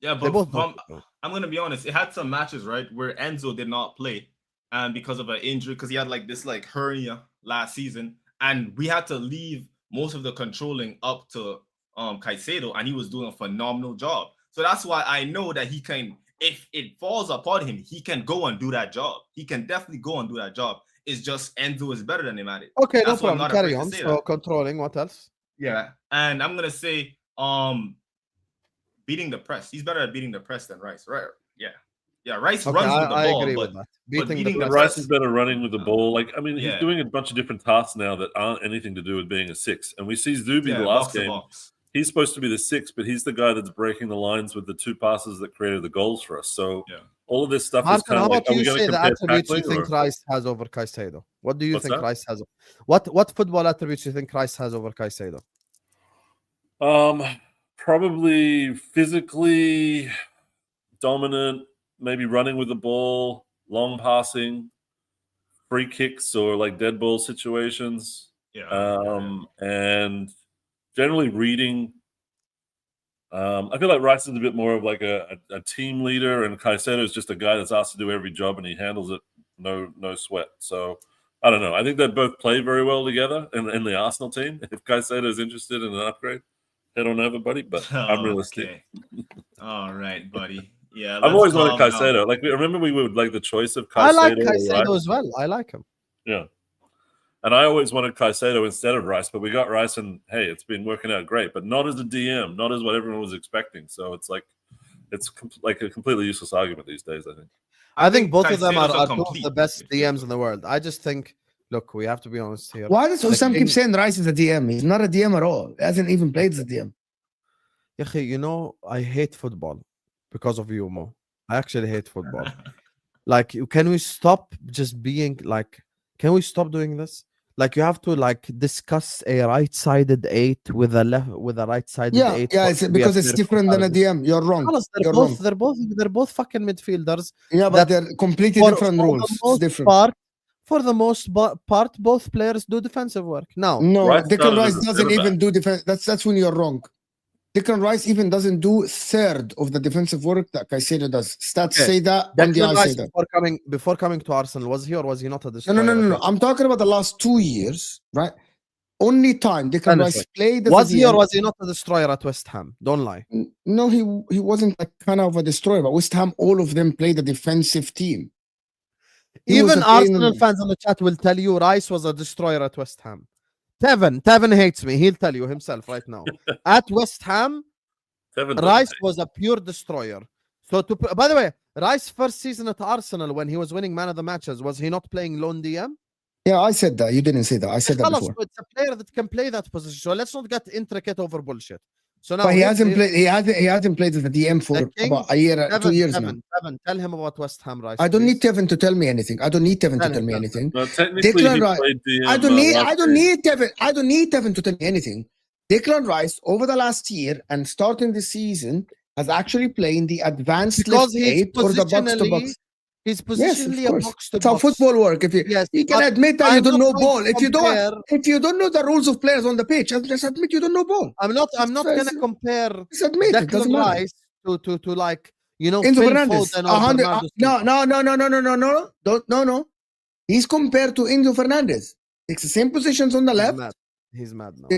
Yeah, They but both don't control. I'm gonna be honest. It had some matches, right, where Enzo did not play, and because of an injury, because he had like this like hernia last season, and we had to leave most of the controlling up to Caicedo, and he was doing a phenomenal job. So that's why I know that he can, if it falls upon him, he can go and do that job. He can definitely go and do that job. It's just Enzo is better than him at it. Okay, That's no why I'm problem. not Carry afraid to on. say So that. controlling, what else? Yeah, and I'm gonna say beating the press. He's better at beating the press than Rice, right? Yeah. Rice Okay, runs with the I ball, agree but with that. but Beating beating the the press. Rice is better running with the ball. Like, I mean, Yeah. he's doing a bunch of different tasks now that aren't anything to do with being a 6. And we see Zubi the last box to game. box. He's supposed to be the 6, but he's the guy that's breaking the lines with the 2 passes that created the goals for us. So Yeah. all of this stuff is Martin, kind how of like, about are we you going say to the compare attributes you tackling? think Rice has over Caicedo? What do you What's think that? Rice has? What football attributes you think Rice has over Caicedo? Probably physically dominant, maybe running with the ball, long passing, free kicks or like dead ball situations. And generally reading. I feel like Rice is a bit more of like a team leader, and Caicedo is just a guy that's asked to do every job, and he handles it no sweat. So I don't know. I think they both play very well together in the Arsenal team. If Caicedo is interested in an upgrade, head on over, buddy. But I'm realistic. Okay. All right, buddy. Yeah, I've always wanted calm down. Caicedo. Like, remember we would like the choice of Caicedo. I like or Caicedo Rice? as well. I like him. Yeah. And I always wanted Caicedo instead of Rice, but we got Rice, and hey, it's been working out great. But not as a DM, not as what everyone was expecting. So it's like like a completely useless argument these days, I think. I think both of them Caicedo's a are two of complete the best midfielder. DMs in the world. I just think, look, we have to be honest here. Why does The Husam king- keep saying Rice is a DM? He's not a DM at all. He hasn't even played as a DM. Yahi, you know, I hate football because of you, Mo. I actually hate football. Like, can we stop just being like, can we stop doing this? Like, you have to like discuss a right-sided 8 with a right-sided 8. Yeah, it's because it's different than a DM. You're wrong. You're wrong. They're both fucking midfielders. Yeah, but they're completely different rules. It's different. For the most part, both players do defensive work. Now, No, Rice Declan started Rice as a doesn't centre even do defense. That's when you're wrong. Declan Rice even doesn't do third of the defensive work that Caicedo does. Stats say that. On the Declan eye say Rice that. before coming to Arsenal, was he or was he not a destroyer? No. I'm talking about the last 2 years, right? Only time Declan Rice played as Was a he or DM. was he not a destroyer at West Ham? Don't lie. No, he wasn't like kind of a destroyer. But West Ham, all of them played a defensive team. He was Even a plain- Arsenal fans on the chat will tell you Rice was a destroyer at West Ham. Tevin hates me. He'll tell you himself right now. At West Ham, Rice was a pure destroyer. So, by the way, Rice's first season at Arsenal when he was winning man of the matches, was he not playing lone DM? Yeah, I said that. You didn't say that. I said that before. It's a player that can play that position. So let's not get intricate over bullshit. So now But he hasn't played. He hasn't played as a DM for about a year, 2 years now. Tevin, tell him about West Ham, Rice. I don't please. need Tevin to tell me anything. I don't need Tevin to tell me anything. No, technically, Declan he Rice- played DM. I don't need last year. Tevin. I don't need Tevin to tell me anything. Declan Rice over the last year and starting the season has actually playing the advanced Because left he's 8 or the box to box. He's Yes, of positionally a course. box to That's how box. football work. If you you can but admit that you I'm don't not know going ball. to If you compare- don't know the rules of players on the pitch, just admit you don't know ball. I'm not going to compare Just admit it. Doesn't Declan matter. Rice to like, you know, Enzo Phil Fernandez. Foden or Bernardo Silva. No. He's compared to Enzo Fernandez. Takes the same positions on the left. He's mad now.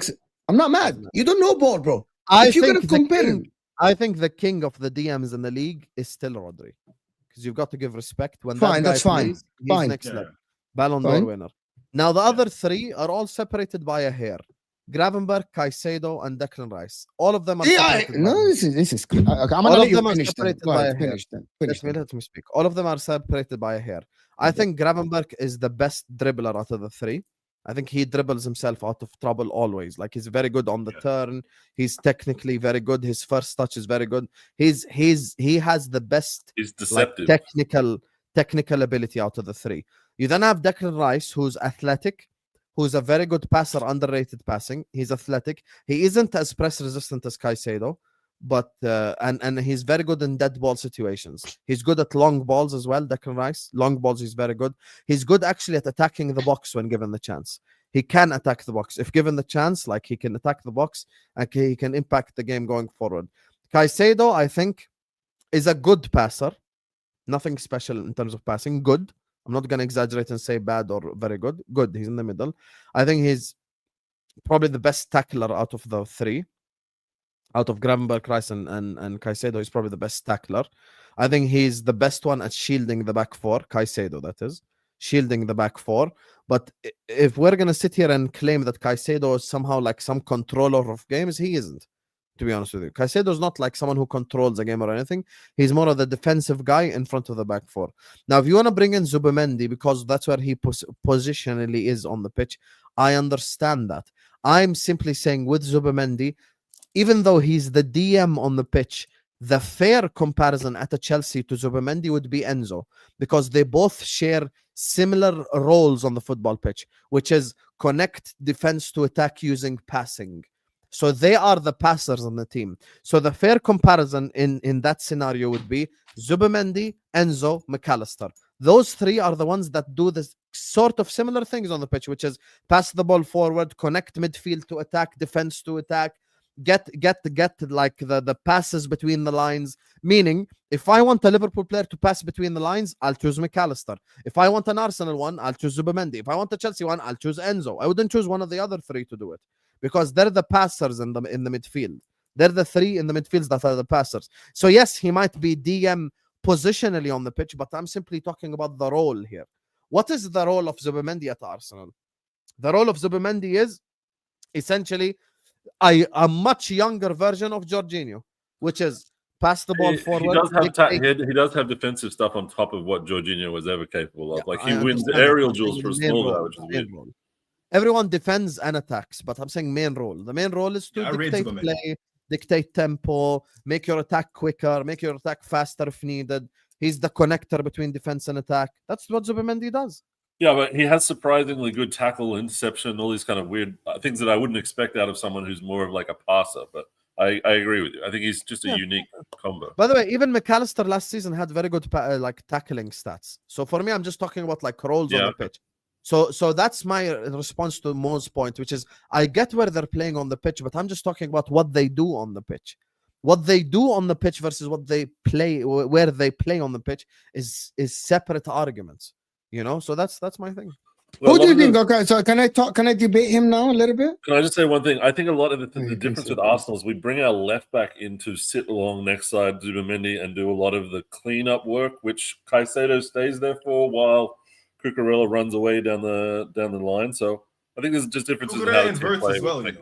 I'm not mad. He's mad. You don't know ball, bro. I If you're think gonna compare him, I think the king of the DMs in the league is still Rodri, because you've got to give respect when Fine, that guy that's fine. plays, he's Fine. next Yeah. level. Ballon d'Or Fine. winner. Now the other three are all separated by a hair. Gravenberch, Caicedo, and Declan Rice. All of them are separated by a hair. this is. I'm All gonna of let you them are finish. Then. separated Go by ahead, a hair. finish then. Finish Let then. me speak. All of them are separated by a hair. I think Gravenberch is the best dribbler out of the three. I think he dribbles himself out of trouble always. Like, he's very good on the turn. He's technically very good. His first touch is very good. He has the best He's like deceptive. technical ability out of the three. You then have Declan Rice, who's athletic, who's a very good passer, underrated passing. He's athletic. He isn't as press resistant as Caicedo, but and he's very good in dead ball situations. He's good at long balls as well. Declan Rice, long balls, he's very good. He's good actually at attacking the box when given the chance. He can attack the box if given the chance. Like he can attack the box and he can impact the game going forward. Caicedo, I think, is a good passer. Nothing special in terms of passing. Good. I'm not going to exaggerate and say bad or very good. Good. He's in the middle. I think he's probably the best tackler out of the three. Out of Gravenberch, Rice, and Caicedo, he's probably the best tackler. I think he's the best one at shielding the back four. Caicedo, that is. Shielding the back four. But if we're going to sit here and claim that Caicedo is somehow like some controller of games, he isn't, to be honest with you. Caicedo is not like someone who controls a game or anything. He's more of the defensive guy in front of the back four. Now, if you want to bring in Zubimendi, because that's where he positionally is on the pitch, I understand that. I'm simply saying with Zubimendi, even though he's the DM on the pitch, the fair comparison at a Chelsea to Zubimendi would be Enzo, because they both share similar roles on the football pitch, which is connect defense to attack using passing. So they are the passers on the team. So the fair comparison in that scenario would be Zubimendi, Enzo, McAllister. Those three are the ones that do this sort of similar things on the pitch, which is pass the ball forward, connect midfield to attack, defense to attack, get like the passes between the lines. Meaning, if I want a Liverpool player to pass between the lines, I'll choose McAllister. If I want an Arsenal one, I'll choose Zubimendi. If I want a Chelsea one, I'll choose Enzo. I wouldn't choose one of the other three to do it, because they're the passers in the midfield. They're the three in the midfields that are the passers. So yes, he might be DM positionally on the pitch, but I'm simply talking about the role here. What is the role of Zubimendi at Arsenal? The role of Zubimendi is essentially a much younger version of Jorginho, which is pass the ball forward. He does have defensive stuff on top of what Jorginho was ever capable of. Like he wins the aerial duels for a small guy, which is weird. Everyone defends and attacks, but I'm saying main role. The main role is to dictate play, dictate tempo, make your attack quicker, make your attack faster if needed. He's the connector between defense and attack. That's what Zubimendi does. Yeah, but he has surprisingly good tackle, interception, all these kind of weird things that I wouldn't expect out of someone who's more of like a passer. But I agree with you. I think he's just a unique combo. By the way, even McAllister last season had very good like tackling stats. So for me, I'm just talking about like roles on the pitch. So that's my response to Mo's point, which is I get where they're playing on the pitch, but I'm just talking about what they do on the pitch. What they do on the pitch versus what they play, where they play on the pitch is separate arguments. You know, so that's my thing. Who do you think? Okay, so can I debate him now a little bit? Can I just say one thing? I think a lot of the difference with Arsenal is we bring our left back in to sit along next side Zubimendi and do a lot of the cleanup work, which Caicedo stays there for while Cucurella runs away down the line. So I think there's just differences in how to play.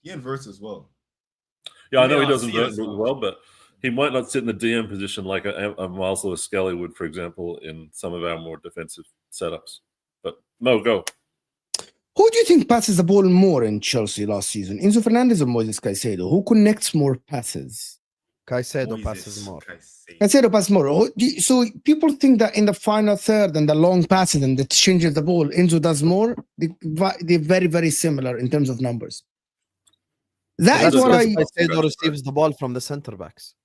He inverts as well. Yeah, I know he does invert as well, but he might not sit in the DM position like a Miles Lewis-Skelly would, for example, in some of our more defensive setups. But Mo, go. Who do you think passes the ball more in Chelsea last season? Enzo Fernandez or Moises Caicedo? Who connects more passes? Caicedo passes more. Caicedo passes more. So people think that in the final third and the long passes and the changes the ball, Enzo does more. They're very, very similar in terms of numbers. That is what Caicedo receives the ball from the center backs.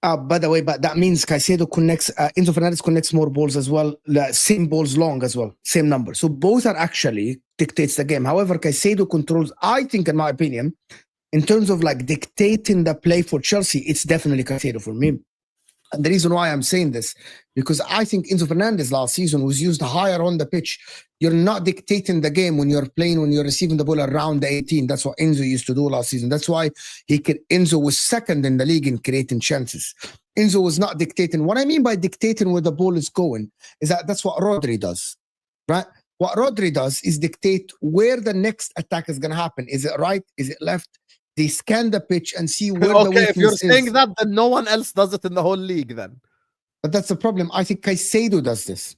By the way, but that means Caicedo connects, Enzo Fernandez connects more balls as well, same balls long as well, same number. So both are actually dictates the game. However, Caicedo controls, I think, in my opinion, in terms of like dictating the play for Chelsea, it's definitely Caicedo for me. And the reason why I'm saying this, because I think Enzo Fernandez last season was used higher on the pitch. You're not dictating the game when you're playing, when you're receiving the ball around the 18. That's what Enzo used to do last season. That's why Enzo was second in the league in creating chances. Enzo was not dictating. What I mean by dictating where the ball is going is that's what Rodri does, right? What Rodri does is dictate where the next attack is going to happen. Is it right? Is it left? They scan the pitch and see where the weakness is. If you're saying that, then no one else does it in the whole league then. But that's the problem. I think Caicedo does this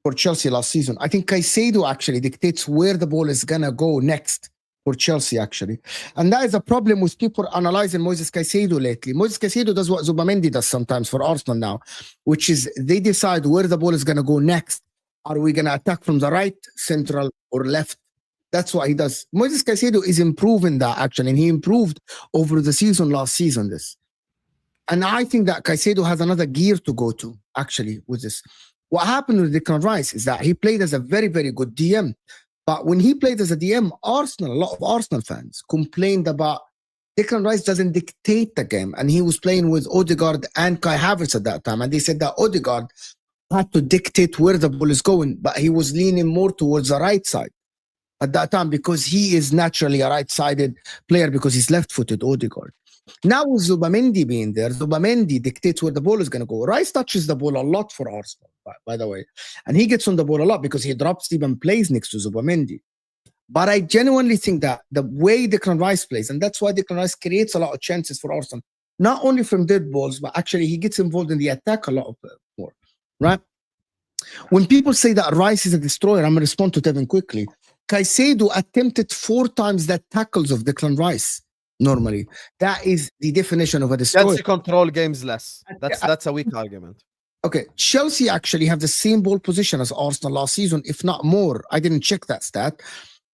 for Chelsea last season. I think Caicedo actually dictates where the ball is going to go next for Chelsea, actually. And that is a problem with people analyzing Moises Caicedo lately. Moises Caicedo does what Zubimendi does sometimes for Arsenal now, which is they decide where the ball is going to go next. Are we going to attack from the right, central, or left? That's what he does. Moises Caicedo is improving that actually, and he improved over the season last season. This, and I think that Caicedo has another gear to go to actually with this. What happened with Declan Rice is that he played as a very, very good DM, but when he played as a DM, Arsenal, a lot of Arsenal fans complained about Declan Rice doesn't dictate the game, and he was playing with Odegaard and Kai Havertz at that time, and they said that Odegaard had to dictate where the ball is going, but he was leaning more towards the right side at that time because he is naturally a right-sided player because he's left-footed, Odegaard. Now with Zubamendi being there, Zubamendi dictates where the ball is going to go. Rice touches the ball a lot for Arsenal, by the way, and he gets on the ball a lot because he drops even plays next to Zubamendi. But I genuinely think that the way Declan Rice plays, and that's why Declan Rice creates a lot of chances for Arsenal, not only from dead balls, but actually he gets involved in the attack a lot more, right? When people say that Rice is a destroyer, I'm going to respond to Tevin quickly. Caicedo attempted 4 times the tackles of Declan Rice normally. That is the definition of a destroyer. Chelsea control games less. That's a weak argument. Okay, Chelsea actually have the same ball position as Arsenal last season, if not more. I didn't check that stat.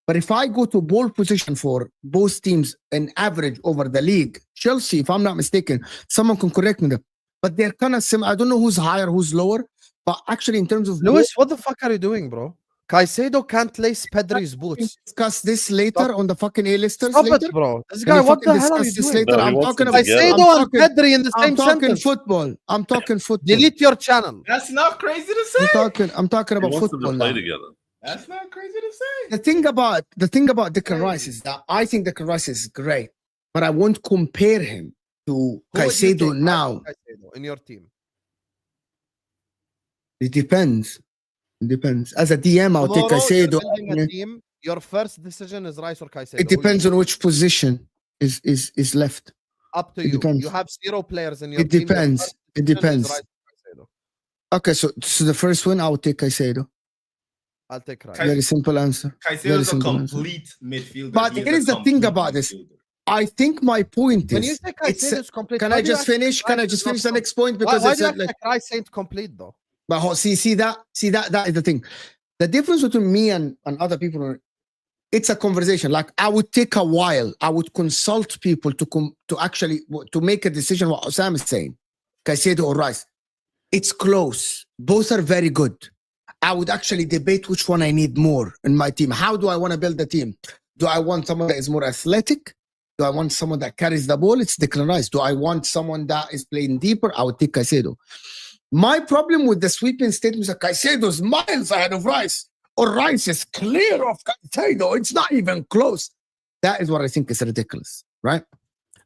But if I go to ball position for both teams in average over the league, Chelsea, if I'm not mistaken, someone can correct me, but they're kind of similar. I don't know who's higher, who's lower, but actually in terms of... Lewis, what the fuck are you doing, bro? Caicedo can't lace Pedri's boots. Discuss this later on the fucking A-listers. Stop later. it, bro. This guy, what the hell are you doing? No, he I'm wants talking them about together. Caicedo and Pedri in the I'm same talking sentence. football. I'm talking football. Delete your channel. That's not crazy to say. I'm talking He about wants them football to play now. together. That's not crazy to say. The thing about Declan Rice is that I think Declan Rice is great, but I won't compare him to Who would you Caicedo take now. out of Caicedo in your team? It depends. It depends. As a DM, I'll take Tomorrow, you're Caicedo. building a team, your first decision is Rice or Caicedo. It depends on which position is left. Up to it you. depends. You have 0 players in your It team. Your depends. first It decision is depends. Rice or Caicedo. Okay, so the first one, I will take Caicedo. I'll take Rice. Very simple answer. Very Caicedo's a simple answer. complete midfielder. But He here is the thing complete about this. midfielder. I think my point When you is, say it's, Caicedo is complete, can why I do you just act like finish? Can I Rice just is not finish the complete? next point? Why Because do it's you act like, like Rice ain't complete though? but see that is the thing. The difference between me and other people, it's a conversation. Like I would take a while. I would consult people to actually to make a decision. What Husam is saying, Caicedo or Rice, it's close. Both are very good. I would actually debate which one I need more in my team. How do I want to build the team? Do I want someone that is more athletic? Do I want someone that carries the ball? It's Declan Rice. Do I want someone that is playing deeper? I would take Caicedo. My problem with the sweeping statements of Caicedo is miles ahead of Rice, or Rice is clear of Caicedo. It's not even close. That is what I think is ridiculous, right?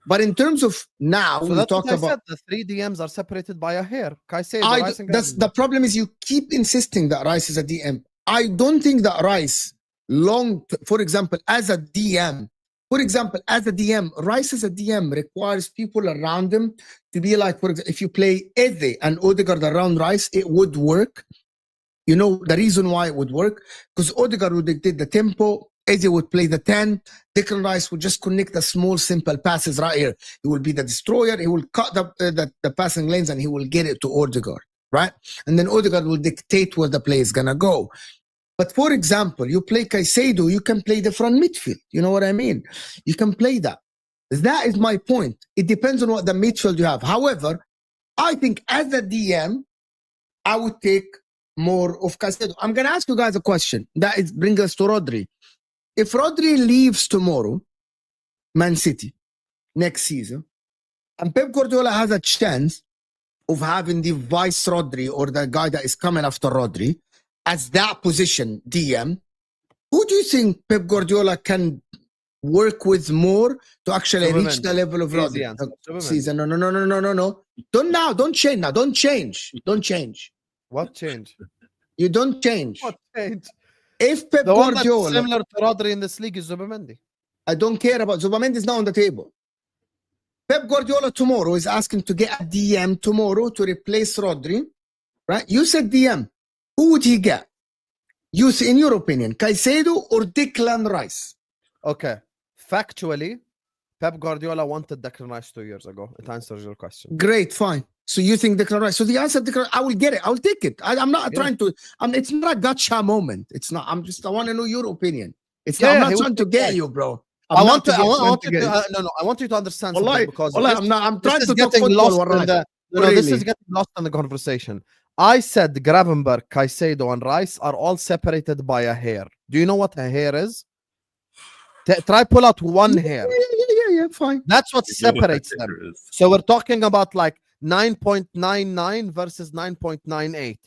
But in terms of now, So we that's talk what I about. said. The 3 DMs are separated by a hair. Caicedo, I, Rice, and that's Caicedo. the problem is you keep insisting that Rice is a DM. I don't think that Rice for example, as a DM, Rice as a DM requires people around him to be like, for example, if you play Eze and Odegaard around Rice, it would work. You know the reason why it would work? Because Odegaard would dictate the tempo, Eze would play the 10, Declan Rice would just connect the small, simple passes right here. He will be the destroyer, he will cut the passing lanes and he will get it to Odegaard, right? And then Odegaard will dictate where the play is going to go. But for example, you play Caicedo, you can play the front midfield. You know what I mean? You can play that. That is my point. It depends on what the midfield you have. However, I think as a DM, I would take more of Caicedo. I'm going to ask you guys a question. That is bring us to Rodri. If Rodri leaves tomorrow, Man City, next season, and Pep Guardiola has a chance of having the vice Rodri or the guy that is coming after Rodri as that position DM, who do you think Pep Guardiola can work with more to actually reach the level of Rodri? Season. No. Don't change now. Don't change. What change? You don't change. What change? If Pep The one Guardiola, that's similar to Rodri in this league is Zubamendi. I don't care about Zubamendi is now on the table. Pep Guardiola tomorrow is asking to get a DM tomorrow to replace Rodri, right? You said DM. Who would he get? You say, in your opinion, Caicedo or Declan Rice? Okay. Factually, Pep Guardiola wanted Declan Rice 2 years ago. It answers your question. Great, fine. So you think Declan Rice? So the answer, Declan, I will get it. I'll take it. I'm not trying to. It's not a gotcha moment. It's not. I want to know your opinion. It's Yeah, not, I'm yeah, not he trying was to get right. you, bro. I want not to. I want, trying you get to. you. No. I want you to understand Wallahi, something because wallahi, this, I'm this trying is to talk getting football. lost in the. No, Really? this is getting lost in the conversation. I said Gravenberch, Caicedo, and Rice are all separated by a hair. Do you know what a hair is? Try pull out one hair. Yeah, fine. That's what You know what separates that them. figure is. So we're talking about like 9.99 versus 9.98.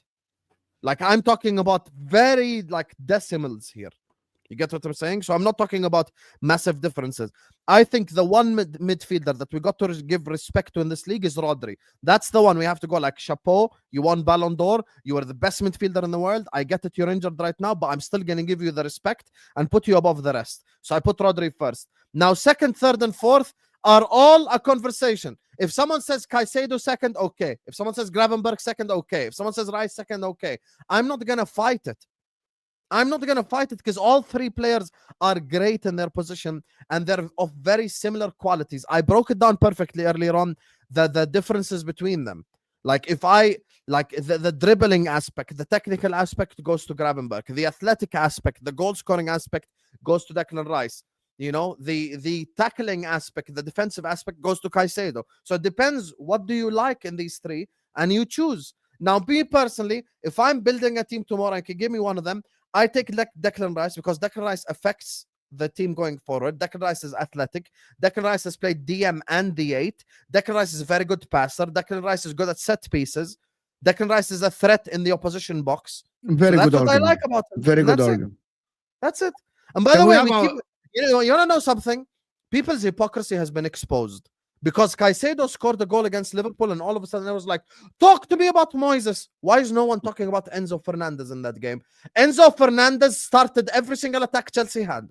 Like I'm talking about very like decimals here. You get what I'm saying? So I'm not talking about massive differences. I think the one midfielder that we got to give respect to in this league is Rodri. That's the one we have to go like, chapeau, you won Ballon d'Or, you are the best midfielder in the world. I get it, you're injured right now, but I'm still going to give you the respect and put you above the rest. So I put Rodri first. Now, second, third, and fourth are all a conversation. If someone says Caicedo second, okay. If someone says Gravenberch second, okay. If someone says Rice second, okay. I'm not going to fight it. I'm not going to fight it because all three players are great in their position and they're of very similar qualities. I broke it down perfectly earlier on, the differences between them. Like if I like the dribbling aspect, the technical aspect goes to Gravenberch, the athletic aspect, the goal scoring aspect goes to Declan Rice. You know, the tackling aspect, the defensive aspect goes to Caicedo. So it depends, what do you like in these three, and you choose. Now, me personally, if I'm building a team tomorrow and can give me one of them, I take Declan Rice because Declan Rice affects the team going forward. Declan Rice is athletic. Declan Rice has played DM and D8. Declan Rice is a very good passer. Declan Rice is good at set pieces. Declan Rice is a threat in the opposition box. Very so good that's what argument. I like about him. Very And good that's argument. it. That's it. And by the way, you want to know something? People's hypocrisy has been exposed. Because Caicedo scored a goal against Liverpool, and all of a sudden I was like, talk to me about Moises. Why is no one talking about Enzo Fernandez in that game? Enzo Fernandez started every single attack Chelsea had.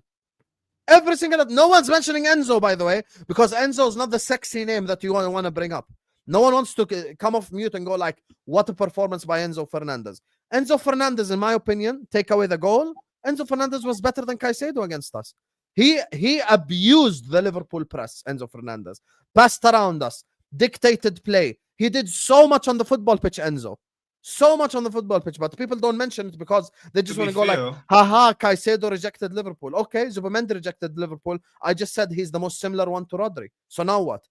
Every single. No one's mentioning Enzo, by the way, because Enzo is not the sexy name that you want to bring up. No one wants to come off mute and go like, what a performance by Enzo Fernandez. Enzo Fernandez, in my opinion, take away the goal, Enzo Fernandez was better than Caicedo against us. He abused the Liverpool press, Enzo Fernandez. Passed around us, dictated play. He did so much on the football pitch, Enzo. So much on the football pitch, but people don't mention it because they just want to go like, haha, Caicedo rejected Liverpool. Okay, Zubimendi rejected Liverpool. I just said he's the most similar one to Rodri. So now what?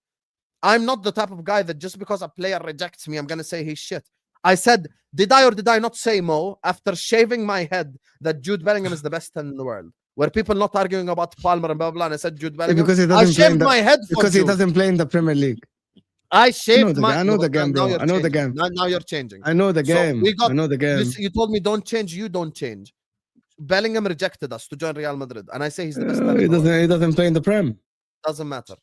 I'm not the type of guy that just because a player rejects me, I'm going to say he's shit. I said, did I or did I not say, Mo, after shaving my head, that Jude Bellingham is the best 10 in the world? Were people not arguing about Palmer and blah, blah, and I said Jude Bellingham? Because he doesn't I shaved my head because he doesn't play in the Premier League. I shaved my... I know the game, bro. I know the game. Now you're changing. I know the game. So I know the game. You told me don't change. You don't change. Bellingham rejected us to join Real Madrid, and I say he's the best. He doesn't play in the Prem. Doesn't matter.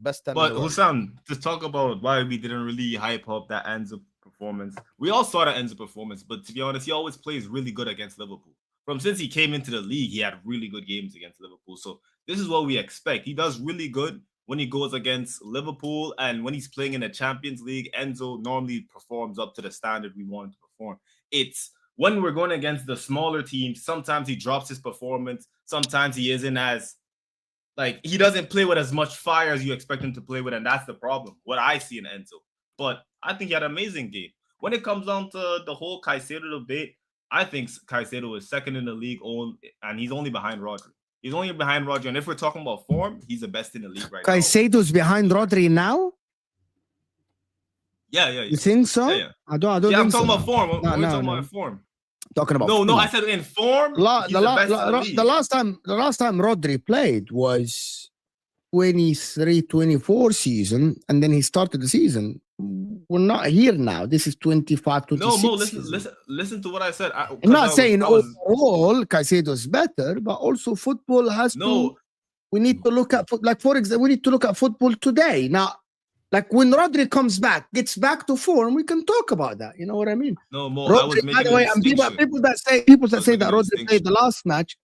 Best 10. But Husam, to talk about why we didn't really hype up that Enzo performance. We all saw that Enzo performance, but to be honest, he always plays really good against Liverpool. Since he came into the league, he had really good games against Liverpool. So this is what we expect. He does really good when he goes against Liverpool, and when he's playing in the Champions League, Enzo normally performs up to the standard we want him to perform. It's when we're going against the smaller teams, sometimes he drops his performance. Sometimes he isn't as, like, he doesn't play with as much fire as you expect him to play with, and that's the problem, what I see in Enzo. But I think he had an amazing game. When it comes down to the whole Caicedo debate, I think Caicedo is second in the league, and he's only behind Rodri. He's only behind Rodri, and if we're talking about form, he's the best in the league right now. Caicedo's behind Rodri now? Yeah. You think so? Yeah. I don't Yeah, think I'm talking so. about form. We're talking about form. Talking about No, I said in form. The last time Rodri played was 23-24 season, and then he started the season. We're not here now. This is 25-26. No, Mo, listen to what I said. I'm not saying overall Caicedo is better, but also football has to. We need to look at, like, for example, we need to look at football today. Now, like when Rodri comes back, gets back to form, we can talk about that. You know what I mean? No, Mo, Rodri, I was making by the way, and people that say that Rodri played the last match.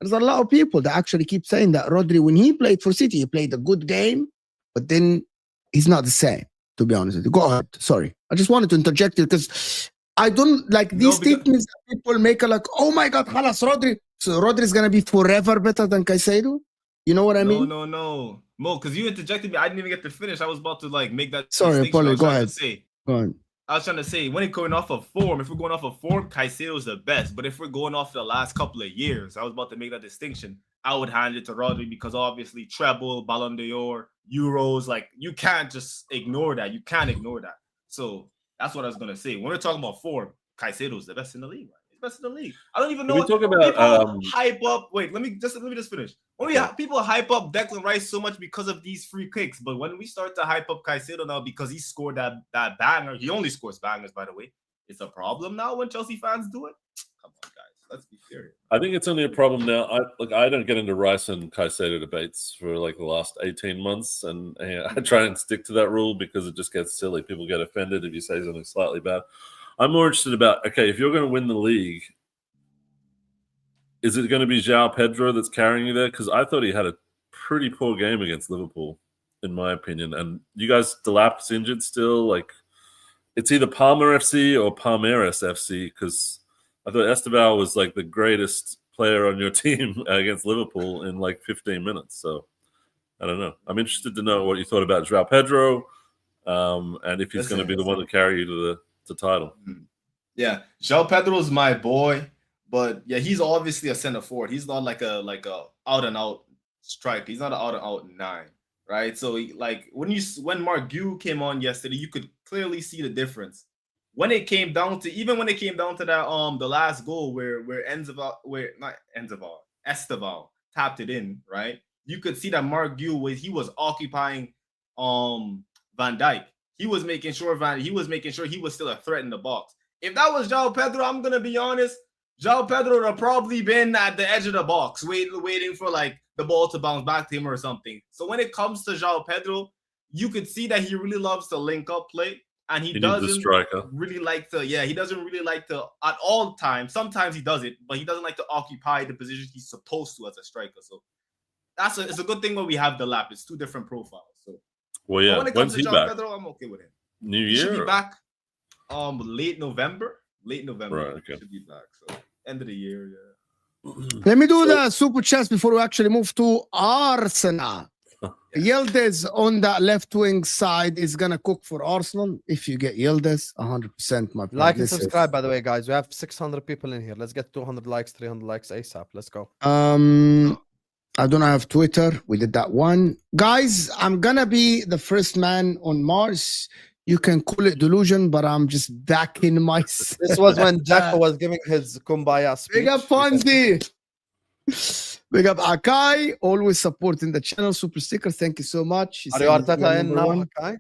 There's a lot of people that actually keep saying that Rodri, when he played for City, he played a good game, but then he's not the same, to be honest with you. Go ahead. Sorry. I just wanted to interject it because I don't like these statements that people make, like, oh my God, halas, Rodri. So Rodri's going to be forever better than Caicedo? You know what I mean? No. Mo, because you interjected me. I didn't even get to finish. I was about to, like, make that. Sorry, Paulie, go ahead. Go on. I was trying to say, when it's going off of form, if we're going off of form, Caicedo is the best. But if we're going off the last couple of years, I was about to make that distinction. I would hand it to Rodri because obviously treble, Ballon d'Or, Euros, like you can't just ignore that. You can't ignore that. So that's what I was gonna say. When we're talking about form, Caicedo's the best in the league. Right? He's best in the league. I don't even know. We talk about people hype up. Wait, let me just finish. People hype up Declan Rice so much because of these free kicks, but when we start to hype up Caicedo now because he scored that banger, he only scores bangers, by the way. It's a problem now when Chelsea fans do it. Come on, guys, let's be serious. I think it's only a problem now. I don't get into Rice and Caicedo debates for like the last 18 months, and I try and stick to that rule because it just gets silly. People get offended if you say something slightly bad. I'm more interested about, okay, if you're going to win the league, is it going to be João Pedro that's carrying you there? Because I thought he had a pretty poor game against Liverpool, in my opinion. And you guys, Delap's injured still. Like, it's either Palmer FC or Palmeiras FC, because I thought Esteval was like the greatest player on your team against Liverpool in like 15 minutes. So I don't know. I'm interested to know what you thought about João Pedro, and if he's going to be the one to carry you to the title. Yeah, João Pedro's my boy, but yeah, he's obviously a center forward. He's not like a out and out striker. He's not an out and out 9, right? So when Mark Gue came on yesterday, you could clearly see the difference. When it came down to that the last goal where Esteval tapped it in, right? You could see that Mark Gue was occupying Van Dijk. He was making sure he was still a threat in the box. If that was João Pedro, I'm gonna be honest, João Pedro would have probably been at the edge of the box, waiting for like the ball to bounce back to him or something. So when it comes to João Pedro, you could see that he really loves to link up play. And he doesn't really like to, he doesn't really like to at all times. Sometimes he does it, but he doesn't like to occupy the position he's supposed to as a striker. So it's a good thing when we have the lap. It's 2 different profiles. So well, yeah. When it comes to João Pedro, I'm okay with him. New Year? He should be back late November. Right, okay. Should be back. So end of the year, yeah. Let me do the super chats before we actually move to Arsenal. Yildiz on that left wing side is gonna cook for Arsenal. If you get Yildiz, 100%. My like and subscribe, by the way, guys. We have 600 people in here. Let's get 200 likes, 300 likes ASAP. Let's go. I don't have Twitter. We did that one, guys. I'm gonna be the first man on Mars. You can call it delusion, but I'm just backing myself. This was when Jacko was giving his kumbaya speech. Big up Fonzie. Big up Akai, always supporting the channel. Super sticker, thank you so much. Are you Arteta in now, Akai?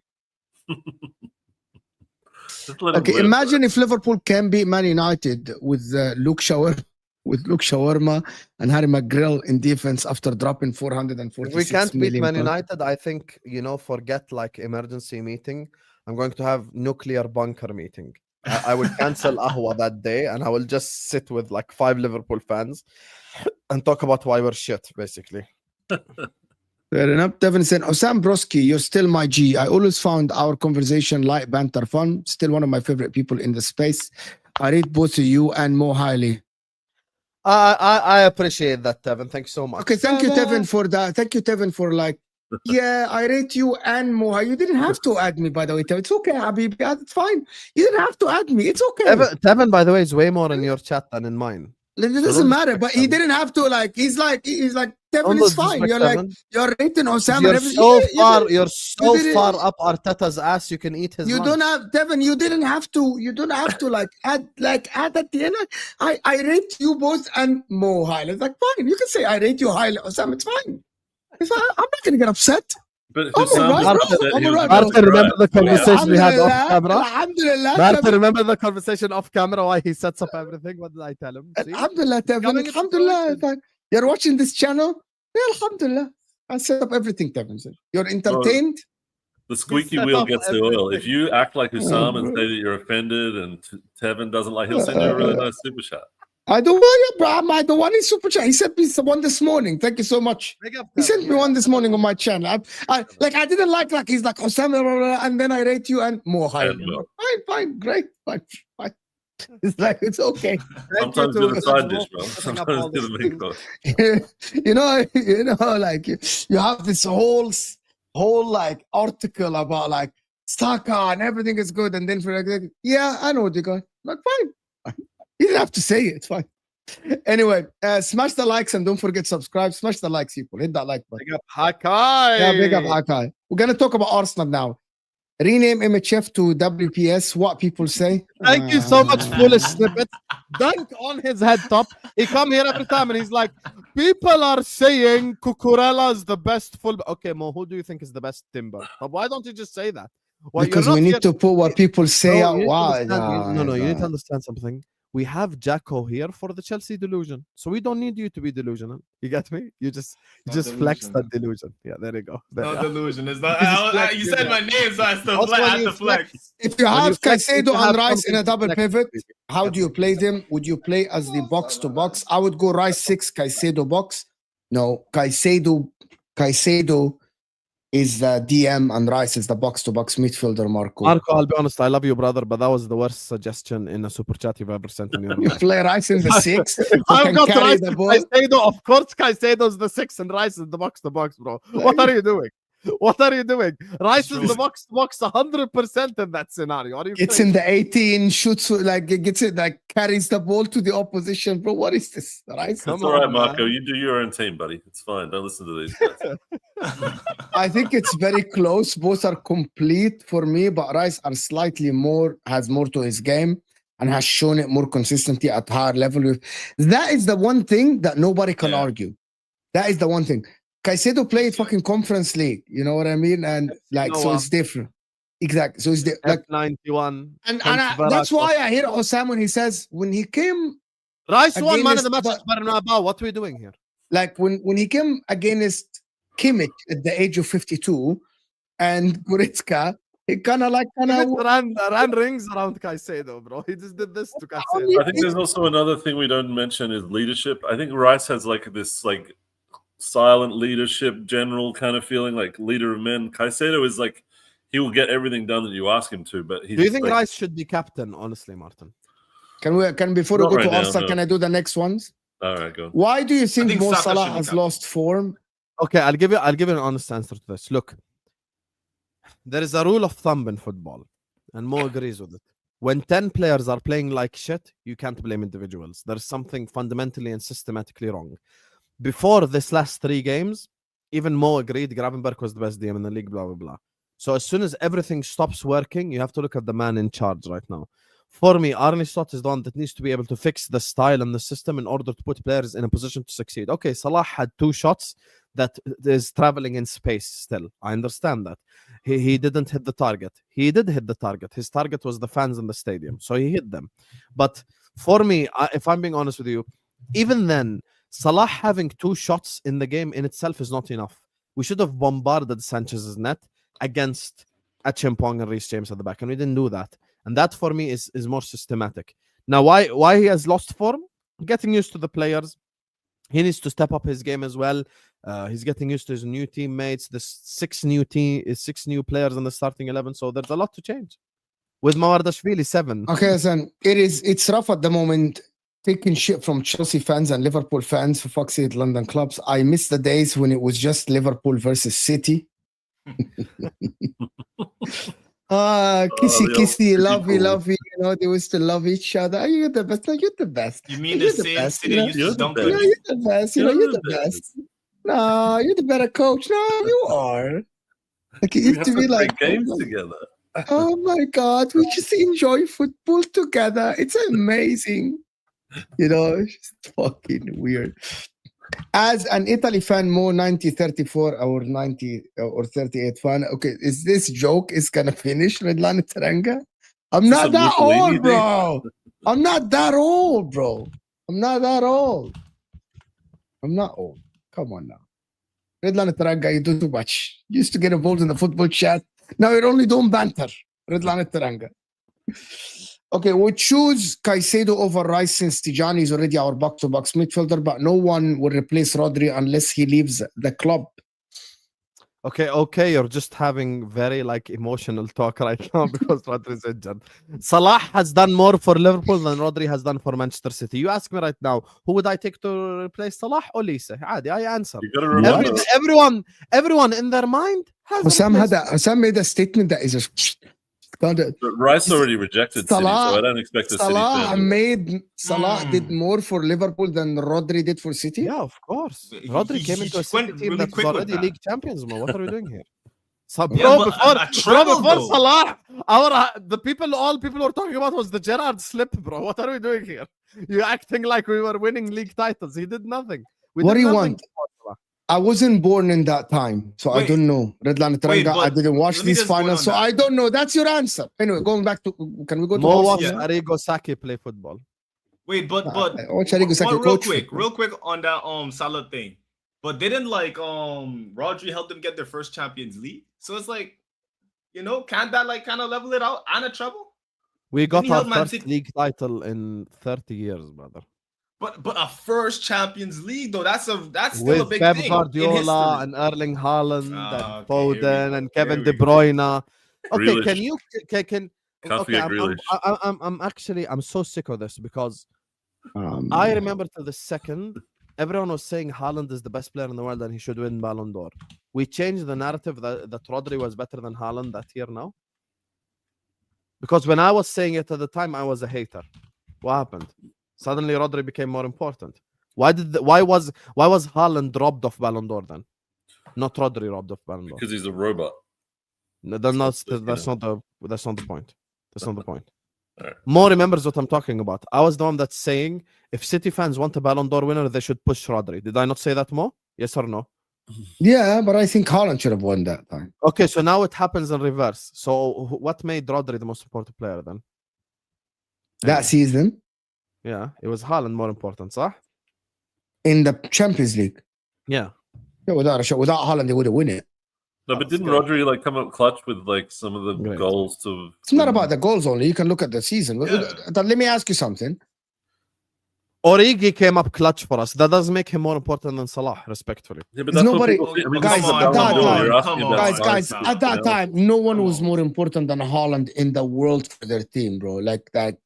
Okay, imagine if Liverpool can beat Man United with Luke Shawarma and Harry McGrill in defense after dropping 446 If we can't beat million Man pounds. United, I think, forget like emergency meeting. I'm going to have nuclear bunker meeting. I will cancel Ahwa that day and I will just sit with like 5 Liverpool fans and talk about why we're shit, basically. Fair enough. Devin said, Husam Broski, you're still my G. I always found our conversation light, banter, fun. Still one of my favorite people in the space. I rate both of you and Mo highly. I appreciate that, Tevin. Thanks so much. Okay, thank you, Tevin, for that. Thank you, Tevin, for like, yeah, I rate you and Mo. You didn't have to add me, by the way, Tevin. It's okay, Habib. It's fine. You didn't have to add me. It's okay. Tevin, by the way, is way more in your chat than in mine. It doesn't matter, but he didn't have to like. He's like Tevin is fine. You're like you're rating Husam. You're so far up Arteta's ass. You can eat his. You don't have Tevin. You didn't have to. You don't have to add at the end. I rate you both and Mo highly. It's like fine. You can say I rate you highly, Husam. It's fine. It's fine. I'm not gonna get upset. But Martin, remember the conversation we had off camera? Alhamdulillah. Martin, remember the conversation off camera why he sets up everything? What did I tell him? See? Alhamdulillah, Tevin. Alhamdulillah. You're watching this channel? Yeah, alhamdulillah. I set up everything, Tevin said. You're entertained? The squeaky wheel gets the oil. If you act like Husam and say that you're offended and Tevin doesn't like, he'll send you a really nice super chat. I don't want you, bro. I don't want his super chat. He sent me one this morning. Thank you so much. He sent me one this morning on my channel. I didn't like he's like Husam, and then I rate you and more high. Fine, great, fine. It's like it's okay. Sometimes do the side dish, bro. Sometimes do the main course. Like you have this whole like article about like Saka and everything is good, and then for like, yeah, I know what you got. Like fine. You didn't have to say it. It's fine. Anyway, smash the likes and don't forget subscribe. Smash the likes, people. Hit that like button. Big up Hakai. Yeah, big up Hakai. We're gonna talk about Arsenal now. Rename MHF to WPS. What people say. Thank you so much, foolish snippets. Dunk on his head top. He come here every time and he's like, people are saying Cucurella is the best fullback. Okay, Mo, who do you think is the best timber? But why don't you just say that? Well, Because we need to put what people say out you need to wide. understand- no, you need to understand something. We have Jacko here for the Chelsea delusion, so we don't need you to be delusional. You get me? You just flex that delusion. Yeah, there you go. There No you are. delusion. It's not. You just flex You your said my back. name, so I still Also, when I have you to flex. If you When have you flex, you Caicedo have and Rice in a something to double flex pivot, with. how do you play them? Would you play as the box to box? I would go Rice 6, Caicedo box. No, Caicedo is the DM and Rice is the box to box midfielder, Marco. Marco, I'll be honest, I love you, brother, but that was the worst suggestion in a super chat you've ever sent in your You life. play Rice in the 6. You I've can got carry Rice the and ball. Caicedo. Of course, Caicedo's the 6 and Rice is the box to box, bro. What are you doing? What are you doing? Rice is the box to box 100% in that scenario. Are you It's crazy? in the 18, shoots like gets it, like carries the ball to the opposition, bro. What is this? Rice? Come It's all right, on, Marco. man. You do your own team, buddy. It's fine. Don't listen to these guys. I think it's very close. Both are complete for me, but Rice are slightly more, has more to his game and has shown it more consistently at higher level. That is the one thing that nobody can argue. That is the one thing. Caicedo played fucking Conference League, you know what I mean? And like, so it's different. Exactly. So it's like F91. and that's why I hear Husam when he says when he came Rice won man of against- the match but- at Bernabeu. What are we doing here? like when he came against Kimmich at the age of 52 and Goretzka, he kind of ran rings around Caicedo, bro. He just did this to Caicedo. I think there's also another thing we don't mention is leadership. I think Rice has like this like silent leadership, general kind of feeling, like leader of men. Caicedo is like he will get everything done that you ask him to. But he's Do you think like, Rice should be captain? Honestly, Martin. Can before we Not go right to now, Arsenal, no. can I do the next ones? all right, go. Why do you think think Mo Saka Salah should be has captain. lost form? Okay, I'll give you an honest answer to this. Look, there is a rule of thumb in football, and Mo agrees with it. When 10 players are playing like shit, you can't blame individuals. There's something fundamentally and systematically wrong. Before this last 3 games, even Mo agreed Gravenberch was the best DM in the league, blah, blah, blah. So as soon as everything stops working, you have to look at the man in charge right now. For me, Arne Slot is the one that needs to be able to fix the style and the system in order to put players in a position to succeed. Okay, Salah had 2 shots that is traveling in space still. I understand that. He didn't hit the target. He did hit the target. His target was the fans in the stadium. So he hit them. But for me, if I'm being honest with you, even then, Salah having 2 shots in the game in itself is not enough. We should have bombarded Sanchez's net against Achimpong and Reece James at the back, and we didn't do that. And that for me is more systematic. Now, why he has lost form? Getting used to the players. He needs to step up his game as well. He's getting used to his new teammates. There's 6 new players in the starting 11, so there's a lot to change. With Mawardashvili 7. Okay, then it's rough at the moment. Taking shit from Chelsea fans and Liverpool fans, for fuck's sake, London clubs. I miss the days when it was just Liverpool versus City. Kissy, lovey, you know, they used to love each other. You're the best. No, you're the best. You mean You're the the same best, city you know? used You're to the dunk best. You know, on? you're the best. You know, You're you're the the best. No, you're the better coach. No, you are. Like it We used have to be to play like games together. oh my god, we just enjoy football together. It's amazing. You know, it's just fucking weird. As an Italy fan, Mo 90-34 or 90 or 38 fan. Okay, is this joke is gonna finish Redline Teranga? I'm Is this not a that Mussolini old, thing? bro. I'm not that old, bro. I'm not that old. I'm not old. Come on now. Redline Teranga, you do too much. You used to get involved in the football chat. Now you're only doing banter. Redline Teranga. Okay, we'll choose Caicedo over Rice since Tijani is already our box-to-box midfielder, but no one will replace Rodri unless he leaves the club. Okay, you're just having very like emotional talk right now because Rodri is injured. Salah has done more for Liverpool than Rodri has done for Manchester City. You ask me right now, who would I take to replace Salah or Lisa? I answer. You got to remember. Everyone in their mind has Husam made a statement that is just Can't do it. But Rice already rejected City, so Salah- I don't expect the City Salah fan. Salah did more for Liverpool than Rodri did for City. Yeah, of course. He- Rodri he- came he into a just went City team really that's quick with already that. league champions, man. What are we doing here? So, Yeah, bro, but before, a treble, before though. Salah, the people, all people were talking about was the Gerrard slip, bro. What are we doing here? You're acting like we were winning league titles. He did nothing. What did do you nothing want? before Salah. I wasn't born in that time, so I Wait. don't know. Redline Wait, Teranga, I but didn't watch let me these just go finals, on so that. I don't know. That's your answer. Anyway, going back to, can we go to Mo Arsenal watched now? Arrigo Saki play football. Wait, but watch Arrigo Sacchi real coach quick, football. real quick on that Salah thing. But didn't like Rodri help them get their first Champions League? So it's like, can't that like kind of level it out and a treble? We got Didn't he our help Man first City? league title in 30 years, brother. But a first Champions League though, that's still a With big Pep thing in Guardiola history. and Erling Haaland Ah, and okay, here we Foden go, and Kevin here De we go. Bruyne. Okay, Grealish. can you can Can't okay? forget Grealish. I'm so sick of this because I remember to the second everyone was saying Haaland is the best player in the world and he should win Ballon d'Or. We changed the narrative that Rodri was better than Haaland that year now. Because when I was saying it at the time, I was a hater. What happened? Suddenly Rodri became more important. Why was Haaland robbed of Ballon d'Or then? Not Rodri robbed of Ballon d'Or. Because he's a robot. No, that's So, not the point. That's not the point. Alright. Mo remembers what I'm talking about. I was the one that's saying if City fans want a Ballon d'Or winner, they should push Rodri. Did I not say that, Mo? Yes or no? Yeah, but I think Haaland should have won that time. Okay, so now it happens in reverse. So what made Rodri the most important player then? That season Yeah, it was Haaland more important, صح? in the Champions League. Yeah. Yeah, without Haaland, they would have won it. No, but That's didn't good. Rodri like come up clutch with like some of the Great. goals to? It's not about the goals only. You can look at the season. Yeah. Let me ask you something. Origi came up clutch for us. That doesn't make him more important than Salah, respectfully. Yeah, but There's that's nobody- what people, guys, this is a at Ballon that d'Or, time- you're asking come about on, five, Guys, six, at that you know? time, no one Come was on. more important than Haaland in the world for their team, bro. Like Yep.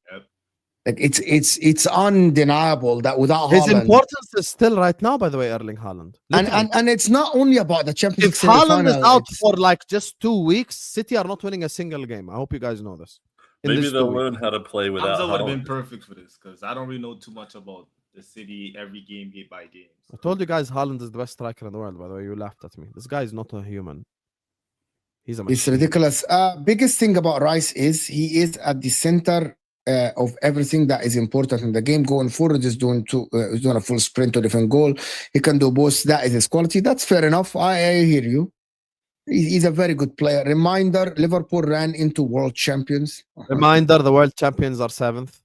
it's undeniable that without His Haaland, importance is still right now, by the way, Erling Haaland. and it's not only about the Champions If League Haaland is semi-final, out it's- for like just 2 weeks, City are not winning a single game. I hope you guys know this. In Maybe this they'll 2 weeks. learn how to play without Hamza would have been Haaland. perfect for this because I don't really know too much about the City every game by game. I told you guys Haaland is the best striker in the world, by the way. You laughed at me. This guy is not a human. He's a it's machine. ridiculous. Biggest thing about Rice is he is at the center of everything that is important in the game. Going forward, he's doing a full sprint to different goal. He can do both. That is his quality. That's fair enough. I hear you. He's a very good player. Reminder: Liverpool ran into world champions. Reminder, the world champions are 7th.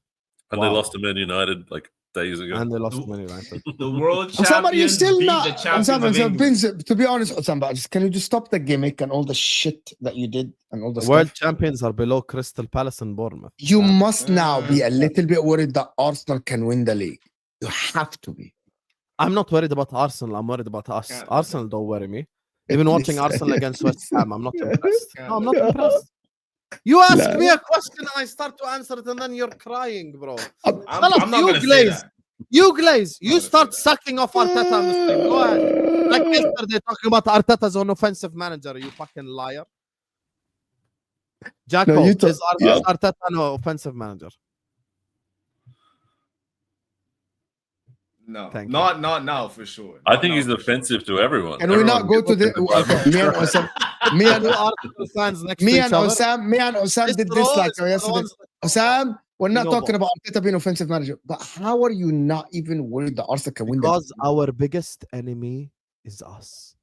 And Wow. they lost to Man United like days ago. And they lost to Man United. The world Osama, are you champions still beat not? the champions Osama, of England. to be honest, Osama, can you just stop the gimmick and all the shit that you did and all the The stuff? world champions are below Crystal Palace and Bournemouth. You must now be a little bit worried that Arsenal can win the league. You have to be. I'm not worried about Arsenal. I'm worried about us. Yeah. Arsenal don't worry me. Even watching Listen, Arsenal against West Ham, I'm not Yeah. impressed. Yeah. No, I'm not impressed. You ask No. me a question and I start to answer it, and then you're crying, bro. I'm Fellas, not you gonna say glaze. that. You glaze. I'm You not gonna start say that. sucking off Arteta on the stream. Go ahead. Like yesterday, talking about Arteta as an offensive manager. You fucking liar. Jacko, No, you is yeah. Arteta an offensive manager? No, Thank you. not now for sure. I Not think now he's for sure. offensive to everyone. Can we not go to the? Okay, me and Osam, me and Two Arsenal fans next me to and each other. Osam did this Roll like is for the yesterday. ones that- Osam, we're not No, talking about Arteta being offensive manager, but how are you not even worried that Arsenal can win? Because our biggest enemy is us.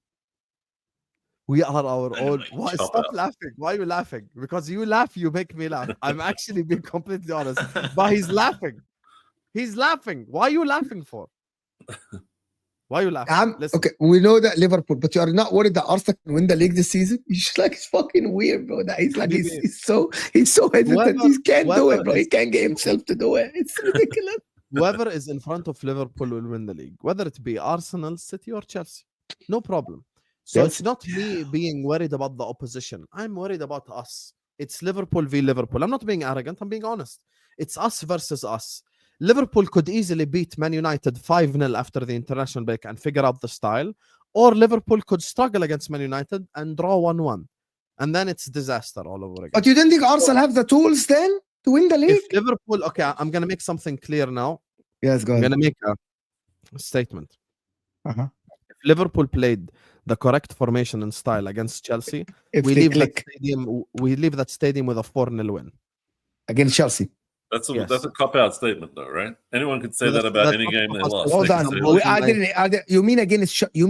We are our I know, own. like, Why chop stop it up. laughing? Why are you laughing? Because you laugh, you make me laugh. I'm actually being completely honest. But he's laughing. He's laughing. Why are you laughing for? Why are you laughing? Listen, Okay, we know that Liverpool, but you are not worried that Arsenal can win the league this season. You just like it's fucking weird, bro. That he's like What do you he's so hesitant. Whoever- He can't do whoever it, bro. He is- can't get himself to do it. It's ridiculous. whoever is in front of Liverpool will win the league, whether it be Arsenal, City, or Chelsea. No problem. So Yes. it's not me being worried about the opposition. I'm worried about us. It's Liverpool v Liverpool. I'm not being arrogant. I'm being honest. It's us versus us. Liverpool could easily beat Man United 5-0 after the international break and figure out the style, or Liverpool could struggle against Man United and draw 1-1. and then it's disaster all over again. But you didn't think Arsenal have the tools then to win the league? If Liverpool, okay, I'm gonna make something clear now. Yes, go I'm ahead. gonna make a statement. Uh-huh. If Liverpool played the correct formation and style against Chelsea, If we they leave that click stadium. We leave that stadium with a 4-0 win. against Chelsea. That's a Yes. that's a cop-out statement, though, right? Anyone could say No, that that's- about that's any not game they supposed to lost. Hold They on. could say, Well, "Look, You mean against you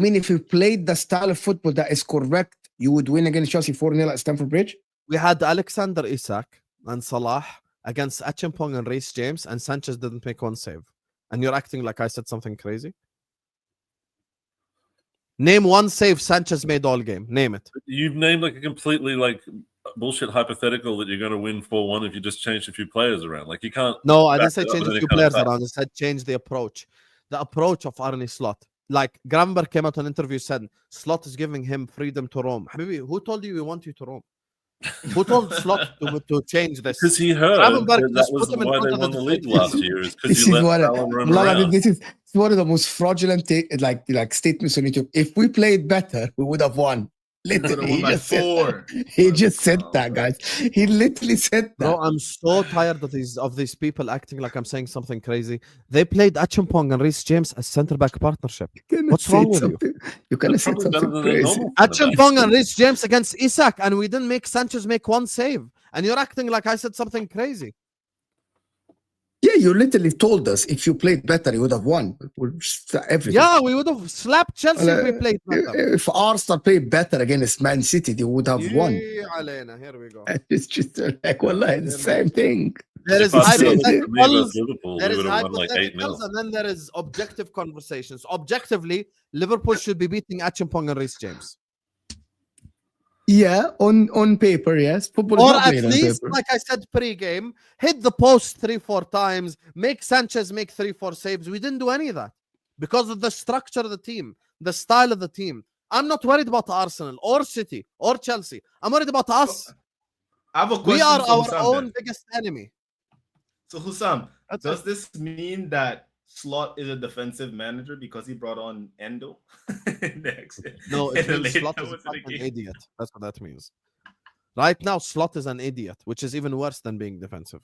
mean if you played the style of football that is correct, you would win against Chelsea 4-0 at Stamford Bridge? We had Alexander Isak and Salah against Achimpong and Reece James, and Sanchez didn't make one save. And you're acting like I said something crazy. Name one save Sanchez made all game. Name it. You've named like a completely like bullshit hypothetical that you're going to win 4-1 if you just change a few players around. Like you can't. No, I back didn't say it up change with a any few kind of players fact. around. I said change the approach. The approach of Arne Slot. Like Gravenberch came out on an interview, said Slot is giving him freedom to roam. Habibi, who told you we want you to roam? Who told Slot to change this? Because he heard Gravenberch that just was put him in why front they of won the the league defense. last year. Is because This you is let what Salah run Mullah, around. this is one of the most fraudulent like statements on YouTube. If we played better, we would have won. Literally, won by 4. He just said that, guys. He literally said that. Bro, I'm so tired of these people acting like I'm saying something crazy. They played Achimpong and Reece James as centre back partnership. You cannot What's say wrong with you? something- You cannot say Probably better something than their crazy. normal centre backs. Achimpong and Reece James against Isak, and we didn't make Sanchez make one save. And you're acting like I said something crazy. Yeah, you literally told us if you played better, you would have won. We're just everything. Yeah, we would have slapped Chelsea if we played better. If Arsenal played better against Man City, they would have won. Yeah, Alena, here we go. It's just like, wallahi, the same thing. There is If I said hypothetical- for me versus hypotheticals, Liverpool, there we is would have won like 8-0. hypotheticals, and then there is objective conversations. Objectively, Liverpool should be beating Achimpong and Reece James. Yeah, on paper, yes. Football is Or not at played on least, paper. like I said pre-game, hit the post 3-4 times, make Sanchez make 3-4 saves. We didn't do any of that because of the structure of the team, the style of the team. I'm not worried about Arsenal or City or Chelsea. I'm worried about us. I have a question. We are for our Husam own then. biggest enemy. So Husam, That's does it. this mean that Slot is a defensive manager because he brought on Endo next? No, in it the means late Slot is a hours of the fucking game? idiot. That's what that means. Right now, Slot is an idiot, which is even worse than being defensive.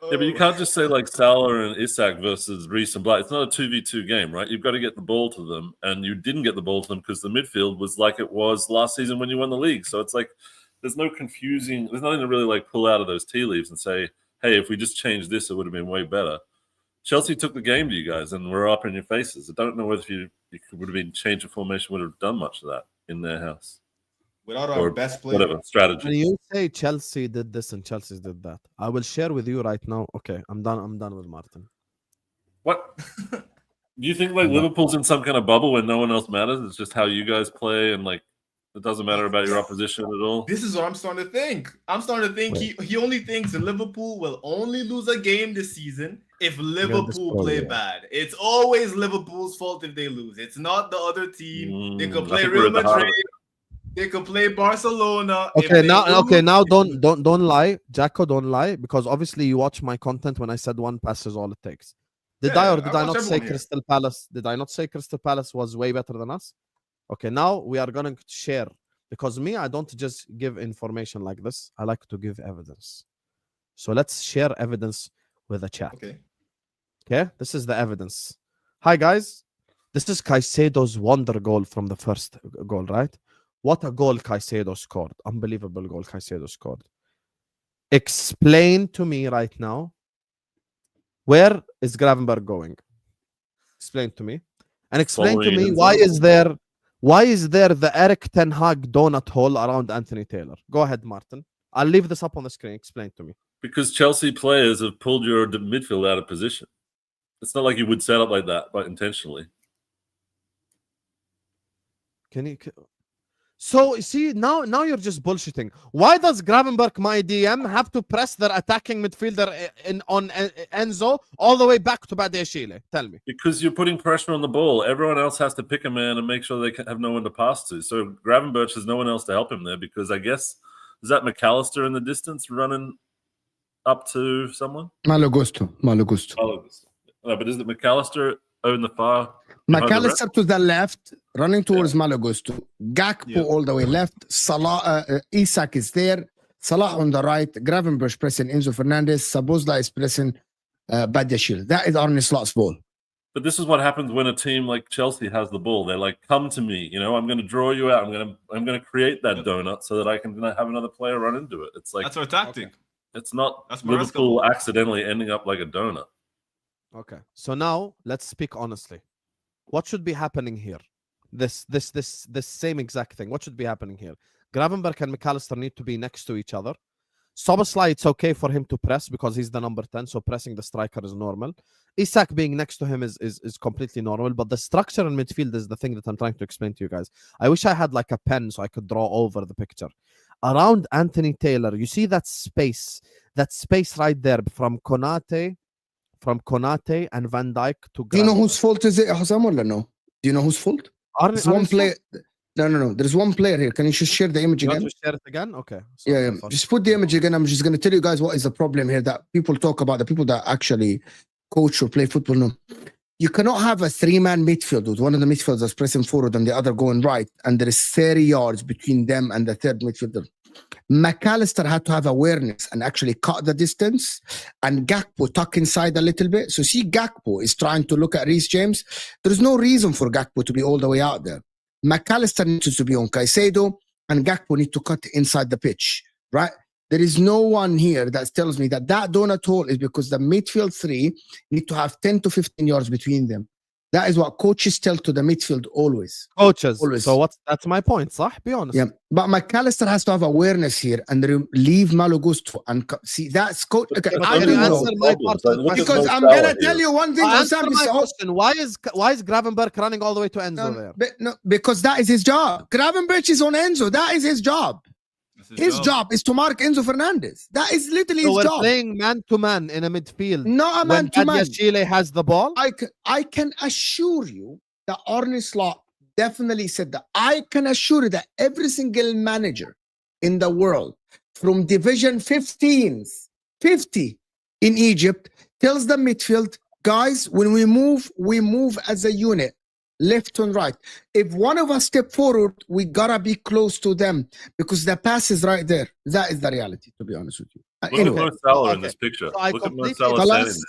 Yeah, but you can't just say like Salah and Isak versus Reece and Black. It's not a 2v2 game, right? You've got to get the ball to them, and you didn't get the ball to them because the midfield was like it was last season when you won the league. So it's like there's no confusing. There's nothing to really like pull out of those tea leaves and say, "Hey, if we just changed this, it would have been way better." Chelsea took the game to you guys, and we're up in your faces. I don't know whether you would have been change of formation would have done much of that in their house Without our or best player. whatever strategy. When you say Chelsea did this and Chelsea did that, I will share with you right now. Okay, I'm done with Martin. What? Do you think like Liverpool's in some kind of bubble where no one else matters? It's just how you guys play, and like it doesn't matter about your opposition at all. This is what I'm starting to think. I'm starting to think he only thinks Liverpool will only lose a game this season if Liverpool play bad. It's always Liverpool's fault if they lose. It's not the other team. They could I play think we're Real at the heart of Madrid. They could play Barcelona. If Okay, they now lose- don't lie, Jacko, don't lie, because obviously you watch my content when I said one pass is all it takes. Did Yeah, I or I did I watch not say everyone here. Crystal Palace? Did I not say Crystal Palace was way better than us? Okay, now we are gonna share because me, I don't just give information like this. I like to give evidence. So let's share evidence with the chat. Okay, this is the evidence. Hi guys, this is Caicedo's wonder goal from the first goal, right? What a goal Caicedo scored. Unbelievable goal Caicedo scored. Explain to me right now, where is Gravenberch going? Explain to me. And explain to Following me in why zone. is there the Eric Ten Hag donut hole around Anthony Taylor? Go ahead, Martin. I'll leave this up on the screen. Explain to me. Because Chelsea players have pulled your midfield out of position. It's not like you would set up like that, but intentionally. So see now you're just bullshitting. Why does Gravenberch, my DM, have to press their attacking midfielder on Enzo all the way back to Badiashile? Tell me. Because you're putting pressure on the ball. Everyone else has to pick a man and make sure they have no one to pass to. So Gravenberch has no one else to help him there because I guess, is that McAllister in the distance running up to someone? Malo gusto. No, but is it McAllister in the far? behind the rest? McAllister to the left, running towards Malagusto. Gakpo Yeah. all the way left. Salah, Isak is there. Salah on the right. Gravenberch pressing Enzo Fernandez. Sabozla is pressing Badiashile. That is Arne Slot's ball. But this is what happens when a team like Chelsea has the ball. They're like, "Come to me, I'm going to draw you out. I'm going to create that donut so that I can have another player run into it." It's like That's our tactic. it's not That's Maresca. Liverpool accidentally ending up like a donut. Okay. So now let's speak honestly. What should be happening here? This same exact thing. What should be happening here? Gravenberch and McAllister need to be next to each other. Szoboszlai, it's okay for him to press because he's the number 10, so pressing the striker is normal. Isak being next to him is completely normal, but the structure in midfield is the thing that I'm trying to explain to you guys. I wish I had like a pen so I could draw over the picture. Around Anthony Taylor, you see that space right there from Konate and Van Dijk to Do you know Gravenberch. whose fault is it, Husam, or no? Do you know whose fault? There's one player. No. There's one player here. Can you just share the image You again? want to share it again? Okay. So Yeah. Just put the image again. I'm just going to tell you guys what is the problem here that people talk about, the people that actually coach or play football know. You cannot have a three-man midfield with one of the midfielders pressing forward and the other going right, and there is 30 yards between them and the third midfielder. McAllister had to have awareness and actually cut the distance, and Gakpo tuck inside a little bit. So see, Gakpo is trying to look at Reece James. There's no reason for Gakpo to be all the way out there. McAllister needs to be on Caicedo, and Gakpo need to cut inside the pitch, right? There is no one here that tells me that donut hole is because the midfield three need to have 10 to 15 yards between them. That is what coaches tell to the midfield always. Coaches. Always. So that's my point, صح? Be honest. Yeah, but McAllister has to have awareness here and leave Malo Gusto and see that's coach. Okay, But I then don't you know answer my part of the question. because I'm Mo gonna Salah tell here. you one thing. Answer Husam, my question. Why is Gravenberch running all the way to Enzo there? no, because that is his job. Gravenberch is on Enzo. That is his job. His job is to mark Enzo Fernandez. That is literally So his we're job. playing man-to-man in a midfield. Not a man to man. Chile has the ball. I can assure you that Arne Slot definitely said that. I can assure you that every single manager in the world from Division 50 in Egypt tells the midfield, guys, when we move as a unit, left and right. If one of us step forward, we gotta be close to them because the pass is right there. That is the reality, to be honest with you. Look Anyway, at Mo Salah in Okay. this picture. So I Look at Mo completely- Salah standing there.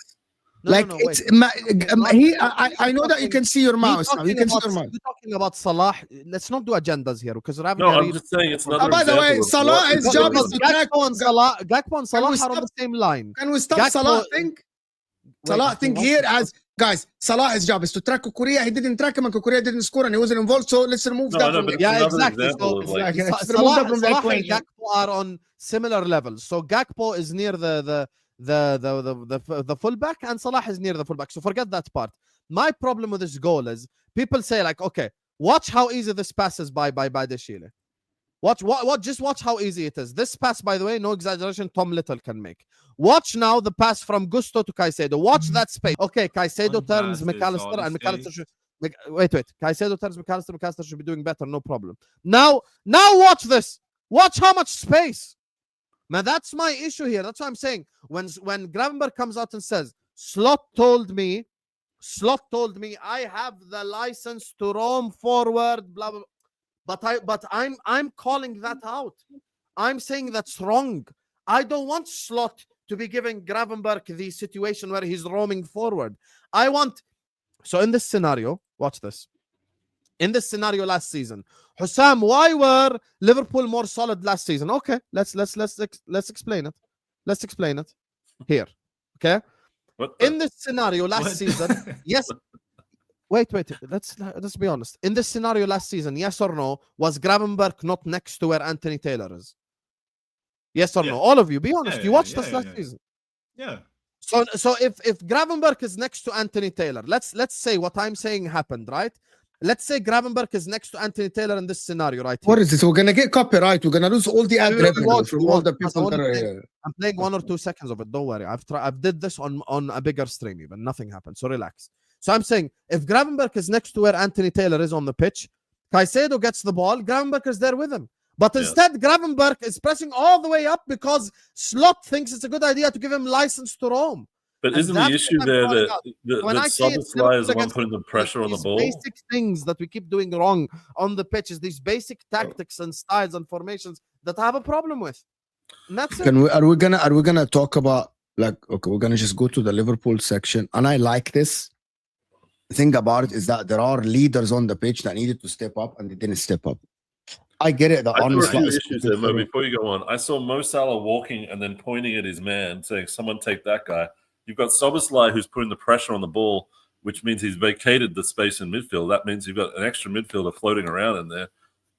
No, like no, it's wait. I know that you can see your mouse now. You can see your mouse. You're talking about Salah. Let's not do agendas here because we're having No, a I'm real. just saying it's another by the way, example of Salah what is is job going is on. to track. Gakpo and Salah we are on the same line. Can we stop Gakpo- Salah thing? Salah Wait, thing what? here as guys. Salah's job is to track Korea. He didn't track him, and Korea didn't score, and he wasn't involved. So let's remove No, that I know, from but the it's Yeah, another exactly. example So, of like Exactly. Let's remove Salah, that from the Salah and equation. Gakpo are on similar levels. So Gakpo is near the fullback, and Salah is near the fullback. So forget that part. My problem with this goal is people say like, okay, watch how easy this pass is by Badiashile. Just watch how easy it is. This pass, by the way, no exaggeration, Tom Little can make. Watch now the pass from Gusto to Caicedo. Watch that space. Okay, Caicedo One turns pass is McAllister, all and the McAllister space. should. Wait. Caicedo turns McAllister. McAllister should be doing better, no problem. Now watch this. Watch how much space. Man, that's my issue here. That's what I'm saying. When Gravenberch comes out and says, Slot told me I have the license to roam forward, blah blah. But I'm calling that out. I'm saying that's wrong. I don't want Slot to be giving Gravenberch the situation where he's roaming forward. So in this scenario, watch this. In this scenario last season, Husam, why were Liverpool more solid last season? Okay, let's explain it. Let's explain it here. Okay. What the- In this scenario last What? season, yes. Wait. Let's be honest. In this scenario last season, yes or no, was Gravenberch not next to where Anthony Taylor is? Yes or Yeah. no? All of you, be honest. Yeah, You watched yeah, this yeah, last yeah. season. Yeah. So if Gravenberch is next to Anthony Taylor, let's say what I'm saying happened, right? Let's say Gravenberch is next to Anthony Taylor in this scenario, right? What Here. is this? We're gonna get copyright. We're gonna lose all the ad We revenue won't, from we all won't, the because people I that wanna are play- here. I'm playing 1 or 2 seconds of it. Don't worry. I did this on a bigger stream, even nothing happened. So relax. So I'm saying if Gravenberch is next to where Anthony Taylor is on the pitch, Caicedo gets the ball, Gravenberch is there with him. But Yeah. instead, Gravenberch is pressing all the way up because Slot thinks it's a good idea to give him license to roam. But And isn't the that's issue what I'm there calling that out. that, When that I say it's Szoboszlai is the Liverpool one against putting the Liverpool, pressure on the these ball? basic things that we keep doing wrong on the pitches, these basic tactics and styles and formations that I have a problem with. And that's it. Are we gonna talk about, like, okay, we're gonna just go to the Liverpool section, and I like this. The thing about it is that there are leaders on the pitch that needed to step up and they didn't step up. I get it. The I saw a onslaught few is issues there, Mo. through. Before you go on, I saw Mo Salah walking and then pointing at his man, saying, "Someone take that guy." You've got Szoboszlai who's putting the pressure on the ball, which means he's vacated the space in midfield. That means you've got an extra midfielder floating around in there.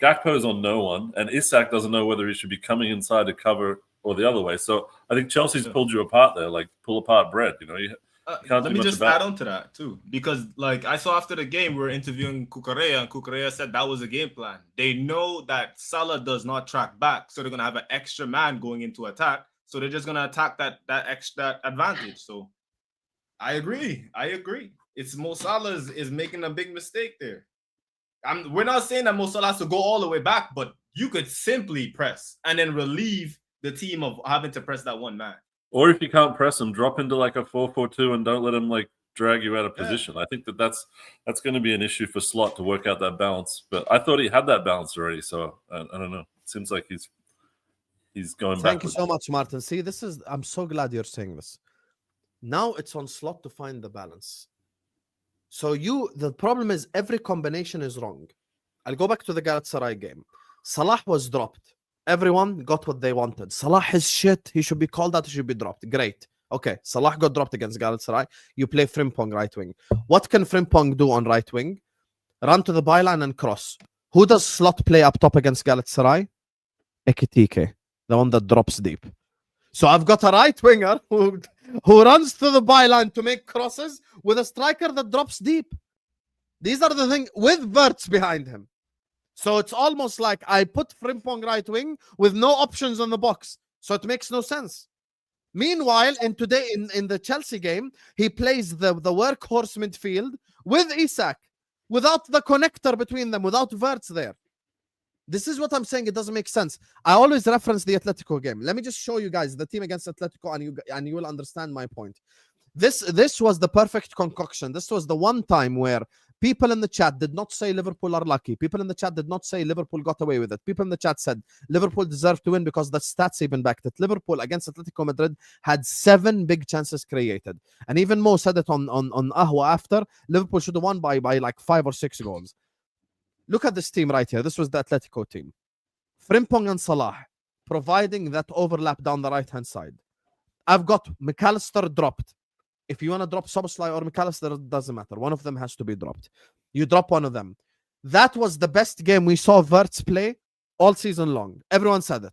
Gakpo's on no one, and Isak doesn't know whether he should be coming inside to cover or the other way. So I think Chelsea's pulled you apart there, like pull apart bread. You know, you can't Let do me much just about add on to that too, because like I saw after the game, we were interviewing Cucurella, and Cucurella said that was a game plan. They know that Salah does not track back, so they're gonna have an extra man going into attack. So they're just gonna attack that extra advantage. So I agree. It's Mo Salah is making a big mistake there. We're not saying that Mo Salah has to go all the way back, but you could simply press and then relieve the team of having to press that one man. Or if you can't press him, drop into like a 4-4-2 and don't let him like drag you out of position. I think that's going to be an issue for Slot to work out that balance. But I thought he had that balance already, so I don't know. It seems like he's going back. Thank you so much, Martin. See, I'm so glad you're saying this. Now it's on Slot to find the balance. So the problem is every combination is wrong. I'll go back to the Galatasaray game. Salah was dropped. Everyone got what they wanted. Salah is shit. He should be called out. He should be dropped. Great. Okay. Salah got dropped against Galatasaray. You play Frimpong right wing. What can Frimpong do on right wing? Run to the byline and cross. Who does Slot play up top against Galatasaray? Ekitike, the one that drops deep. So I've got a right winger who runs to the byline to make crosses with a striker that drops deep. These are the things with Wirtz behind him. So it's almost like I put Frimpong right wing with no options on the box. So it makes no sense. Meanwhile, in the Chelsea game, he plays the workhorse midfield with Isak, without the connector between them, without Wirtz there. This is what I'm saying. It doesn't make sense. I always reference the Atletico game. Let me just show you guys the team against Atletico, and you will understand my point. This was the perfect concoction. This was the one time where people in the chat did not say Liverpool are lucky. People in the chat did not say Liverpool got away with it. People in the chat said Liverpool deserved to win because the stats even backed it. Liverpool against Atletico Madrid had 7 big chances created. And even Mo said it on Ahwa after. Liverpool should have won by like 5 or 6 goals. Look at this team right here. This was the Atletico team. Frimpong and Salah providing that overlap down the right-hand side. I've got McAllister dropped. If you want to drop Szoboszlai or McAllister, it doesn't matter. One of them has to be dropped. You drop one of them. That was the best game we saw Wirtz play all season long. Everyone said it.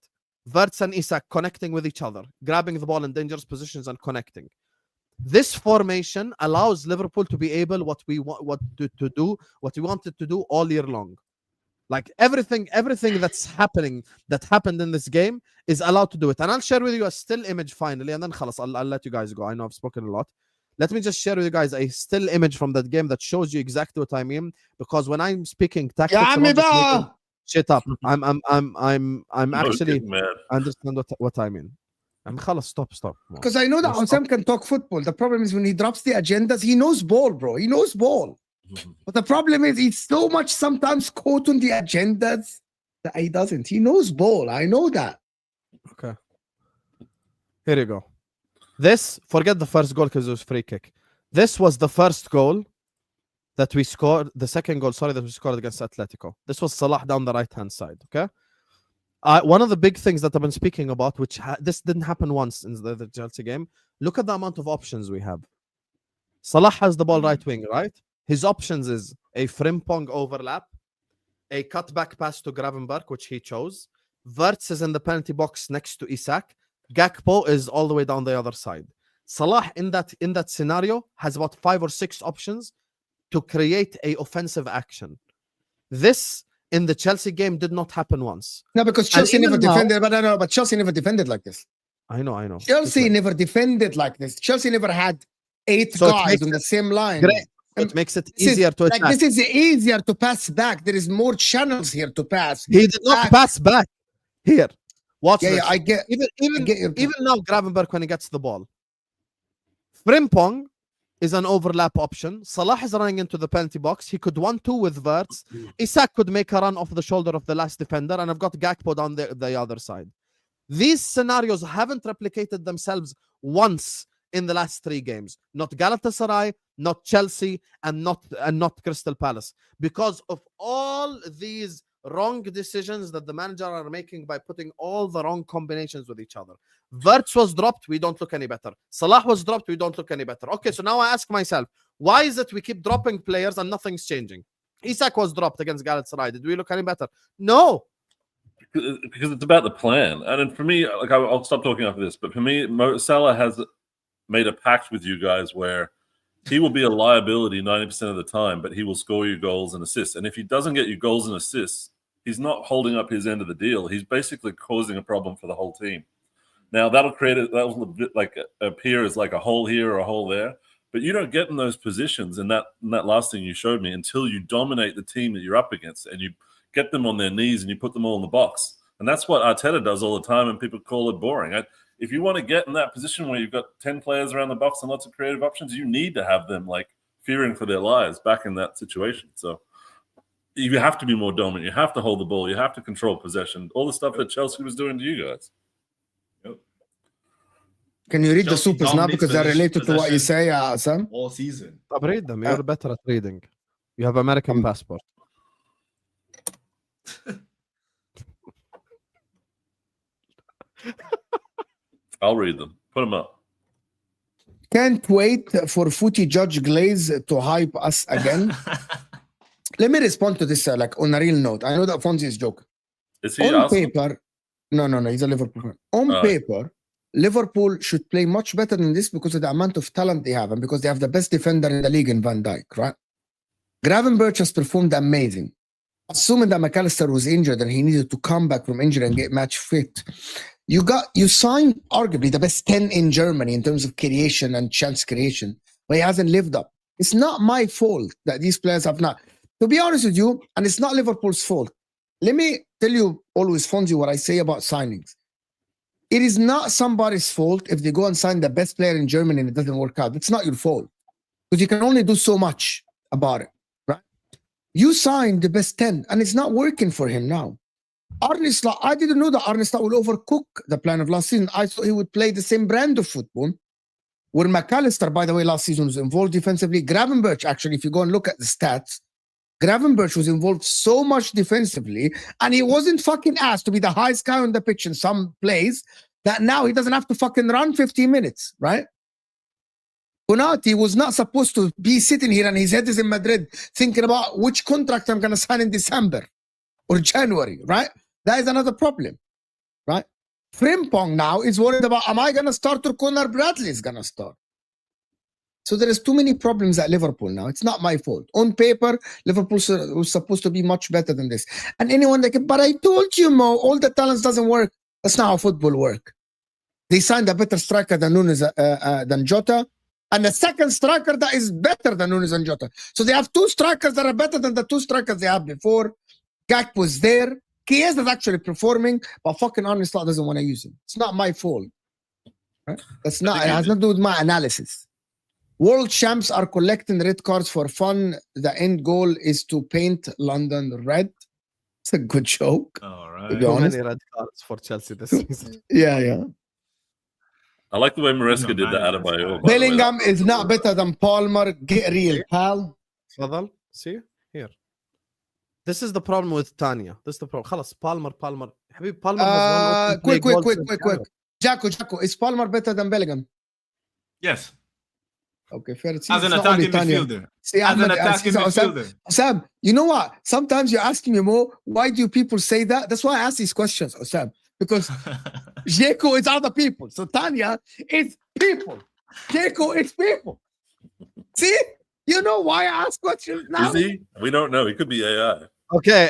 Wirtz and Isak connecting with each other, grabbing the ball in dangerous positions and connecting. This formation allows Liverpool to be able what we wanted to do all year long. Like everything that happened in this game is allowed to do it. And I'll share with you a still image finally, and then khalas, I'll let you guys go. I know I've spoken a lot. Let me just share with you guys a still image from that game that shows you exactly what I mean. Because when I'm speaking tactics, I'm not just making shit up. I'm actually understand what I mean. Stop. Because I know that Husam can talk football. The problem is when he drops the agendas, he knows ball, bro. He knows ball. But the problem is he's so much sometimes caught on the agendas that he doesn't. He knows ball. I know that. Okay. Here you go. Forget the first goal because it was free kick. This was the first goal that we scored. The second goal, that we scored against Atletico. This was Salah down the right-hand side. Okay. One of the big things that I've been speaking about, which this didn't happen once in the Chelsea game. Look at the amount of options we have. Salah has the ball right wing, right? His options is a Frimpong overlap, a cutback pass to Gravenberch, which he chose. Wirtz is in the penalty box next to Isak. Gakpo is all the way down the other side. Salah in that scenario has about 5 or 6 options to create a offensive action. This in the Chelsea game did not happen once. No, because Chelsea never defended. But Chelsea never defended like this. I know. Chelsea never defended like this. Chelsea never had 8 guys on the same line. Great. It makes it easier to attack. This is easier to pass back. There is more channels here to pass. He did not pass back. Here, watch this. I get. Even now, Gravenberch when he gets the ball, Frimpong is an overlap option. Salah is running into the penalty box. He could 1-2 with Verts. Isak could make a run off the shoulder of the last defender, and I've got Gakpo down the other side. These scenarios haven't replicated themselves once in the last 3 games. Not Galatasaray, not Chelsea, and not Crystal Palace, because of all these wrong decisions that the manager are making by putting all the wrong combinations with each other. Verts was dropped, we don't look any better. Salah was dropped, we don't look any better. Okay, so now I ask myself, why is it we keep dropping players and nothing's changing? Isak was dropped against Galatasaray. Did we look any better? No. Because it's about the plan. And then for me, like I'll stop talking after this, but for me, Salah has made a pact with you guys where he will be a liability 90% of the time, but he will score you goals and assists. And if he doesn't get you goals and assists, he's not holding up his end of the deal. He's basically causing a problem for the whole team. Now that'll appear as like a hole here or a hole there, but you don't get in those positions in that last thing you showed me until you dominate the team that you're up against and you get them on their knees and you put them all in the box. And that's what Arteta does all the time, and people call it boring. If you want to get in that position where you've got 10 players around the box and lots of creative options, you need to have them like fearing for their lives back in that situation. So you have to be more dominant. You have to hold the ball. You have to control possession. All the stuff that Chelsea was doing to you guys. Can you read Chelsea the supers now because they're related to what you say, Sam? all season. I'll read them. You're better at reading. You have American passport. I'll read them. Put them up. Can't wait for Footy Judge Glaze to hype us again. Let me respond to this like on a real note. I know that Fonzie is joking. Is he On Arsenal? paper, no, he's a Liverpool fan. On All right. paper, Liverpool should play much better than this because of the amount of talent they have and because they have the best defender in the league in Van Dijk, right? Gravenberch has performed amazing. Assuming that McAllister was injured and he needed to come back from injury and get match fit, you signed arguably the best 10 in Germany in terms of creation and chance creation, but he hasn't lived up. It's not my fault that these players have not. To be honest with you, and it's not Liverpool's fault. Let me tell you always, Fonzie, what I say about signings. It is not somebody's fault if they go and sign the best player in Germany and it doesn't work out. It's not your fault because you can only do so much about it, right? You signed the best 10 and it's not working for him now. Arne Slot, I didn't know that Arne Slot will overcook the plan of last season. I thought he would play the same brand of football. Where McAllister, by the way, last season was involved defensively. Gravenberch, actually, if you go and look at the stats, Gravenberch was involved so much defensively, and he wasn't fucking asked to be the highest guy on the pitch in some plays that now he doesn't have to fucking run 15 minutes, right? Konate was not supposed to be sitting here and his head is in Madrid thinking about which contract I'm going to sign in December or January, right? That is another problem, right? Frimpong now is worried about, am I going to start or Conor Bradley is going to start? So there is too many problems at Liverpool now. It's not my fault. On paper, Liverpool was supposed to be much better than this. And anyone that can, but I told you, Mo, all the talents doesn't work. That's not how football work. They signed a better striker than Nunes, than Jota, and a second striker that is better than Nunes and Jota. So they have 2 strikers that are better than the 2 strikers they had before. Gakpo was there. Chiesa is actually performing, but fucking Arne Slot doesn't want to use him. It's not my fault. Right? That's not. It has nothing to do with my analysis. World champs are collecting red cards for fun. The end goal is to paint London red. It's a good joke. All To be Too honest. many red cards for Chelsea this season. Yeah. I like the way Maresca did that Bellingham Adebayor. is by the way. Bellingham is not better than Palmer. Get real, pal. تفضل. See here. This is the problem with Tanya. This is the problem. خلاص Palmer. حبيبي Palmer has one Quick. goal since January. Jacko, is Palmer better than Bellingham? Yes, Okay, fair. See, as an it's not only attacking Tanya. midfielder. See, As an Ahmed, attacking midfielder. Sam, you know what? Sometimes you're asking me more. Why do people say that? That's why I ask these questions, Sam. Because Jeko is other people. So Tanya is people. Jeko is people. See? You know why I ask questions now? Is he? We don't know. He could be AI. Okay,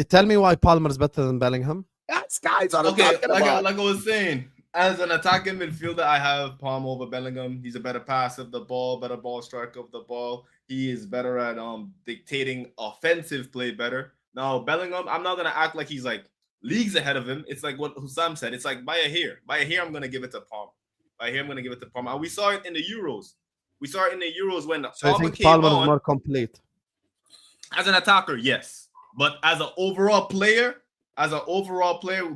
tell me why Palmer is better than Bellingham. That's guys are Okay, talking like about. I was saying, as an attacking midfielder, I have Palmer over Bellingham. He's a better passer of the ball, better ball striker of the ball. He is better at dictating offensive play better. Now, Bellingham, I'm not gonna act like he's like leagues ahead of him. It's like what Husam said. It's like by a hair. By a hair, I'm gonna give it to Palmer. Right here, I'm gonna give it to Palmer. And we saw it in the Euros. We saw it in the Euros when So I Palmer think came Palmer is on more complete. as an attacker, yes. But as an overall player,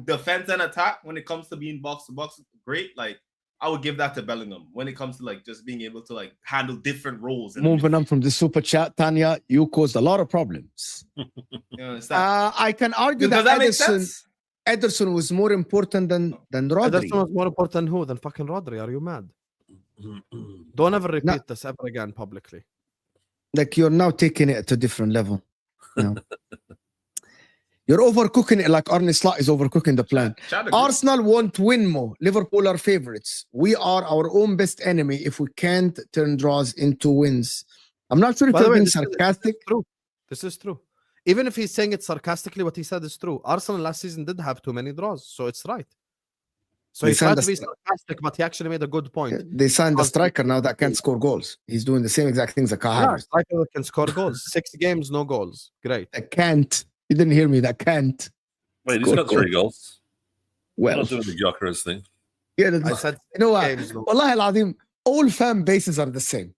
defense and attack, when it comes to being box to box, great. Like I would give that to Bellingham when it comes to like just being able to like handle different roles. Moving on from the super chat, Tanya, you caused a lot of problems. You understand? I can argue Does that make sense? Ederson was more important than Rodri. Ederson was more important who than fucking Rodri. Are you mad? Don't ever repeat this ever again publicly. Like you're now taking it to a different level. No. You're overcooking it like Arne Slot is overcooking the plan. Arsenal won't win more. Liverpool are favorites. We are our own best enemy if we can't turn draws into wins. I'm not sure if you're being sarcastic. This is true. Even if he's saying it sarcastically, what he said is true. Arsenal last season did have too many draws, so it's right. So he tried to be sarcastic, but he actually made a good point. They signed a striker now that can't score goals. He's doing the same exact things that Kai Havertz. Striker that can score goals. 6 games, no goals. Great. That can't. You didn't hear me. That can't. Wait, he's got 3 goals. Well, not doing the Gyökeres thing. Yeah, I said, you know what? Wallahi al-Azim, all fan bases are the same.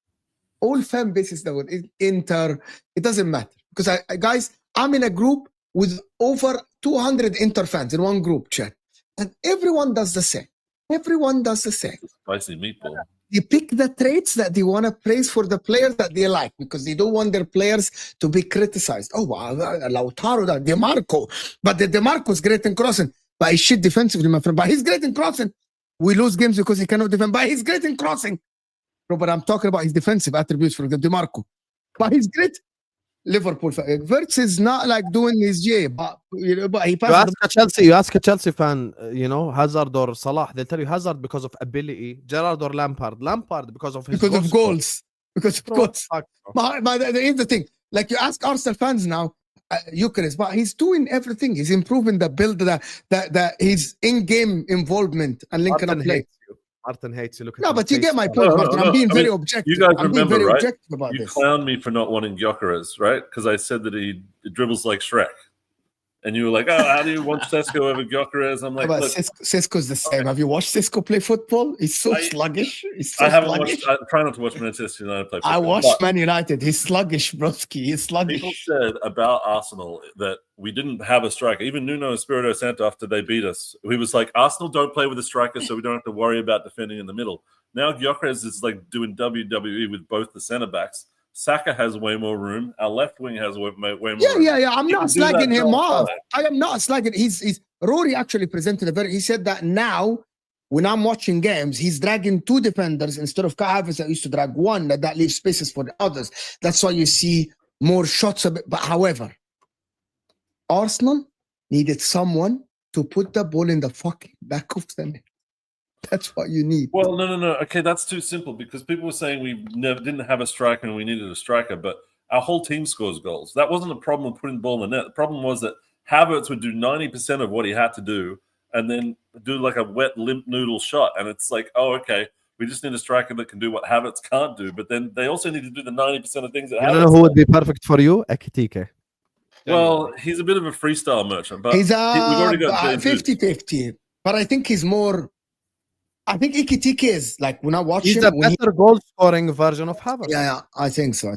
All fan bases that would Inter, it doesn't matter. Because guys, I'm in a group with over 200 Inter fans in one group chat. And everyone does the same. Everyone does the same. Spicy meatball. They pick the traits that they want to praise for the players that they like because they don't want their players to be criticized. Oh, wow, Lautaro, DeMarco. But the DeMarco is great in crossing. But he's shit defensively, my friend. But he's great in crossing. We lose games because he cannot defend. But he's great in crossing. Bro, but I'm talking about his defensive attributes for the DeMarco. But he's great. Liverpool. Wirtz is not like doing his J, but he passes. You ask a Chelsea fan, Hazard or Salah, they'll tell you Hazard because of ability, Gerrard or Lampard because of his goals. Because of goals. But here's the thing. Like you ask Arsenal fans now, Gyökeres, but he's doing everything. He's improving the build, his in-game involvement and linking up play. Martin hates you. No, but you get my point, Martin. I'm being very objective. You guys I'm remember, being very right? objective about you this. clowned me for not wanting Gyökeres, right? Because I said that he dribbles like Shrek. And you were like, oh, how do you want Sesko over Gyökeres? I'm like, Sesko's the same. Have you watched Sesko play football? He's so sluggish. I haven't watched. I try not to watch Manchester United play football. I watched Man United. He's sluggish, broski. He's sluggish. People said about Arsenal that we didn't have a striker. Even Nuno Espirito Santo, after they beat us, he was like, Arsenal don't play with a striker, so we don't have to worry about defending in the middle. Now Gyökeres is like doing WWE with both the centre backs. Saka has way more room. Our left wing has way more room. Yeah. I'm not slagging him off. I am not slagging. He's Rory actually presented he said that now when I'm watching games, he's dragging 2 defenders instead of Kai Havertz that used to drag 1. That leaves spaces for the others. That's why you see more shots of it. But however, Arsenal needed someone to put the ball in the fucking back of the net. That's what you need. Well, no. Okay, that's too simple because people were saying we didn't have a striker and we needed a striker, but our whole team scores goals. That wasn't a problem with putting the ball in the net. The problem was that Havertz would do 90% of what he had to do and then do like a wet, limp noodle shot. And it's like, oh, okay, we just need a striker that can do what Havertz can't do. But then they also need to do the 90% of things that Havertz know who would be perfect for you? Ekitike. Well, he's a bit of a freestyle merchant, but he's we've already got 50-50. But I think he's more... I think Ekitike is like when I watch him. He's a better goal-scoring version of Havertz. Yeah, I think so.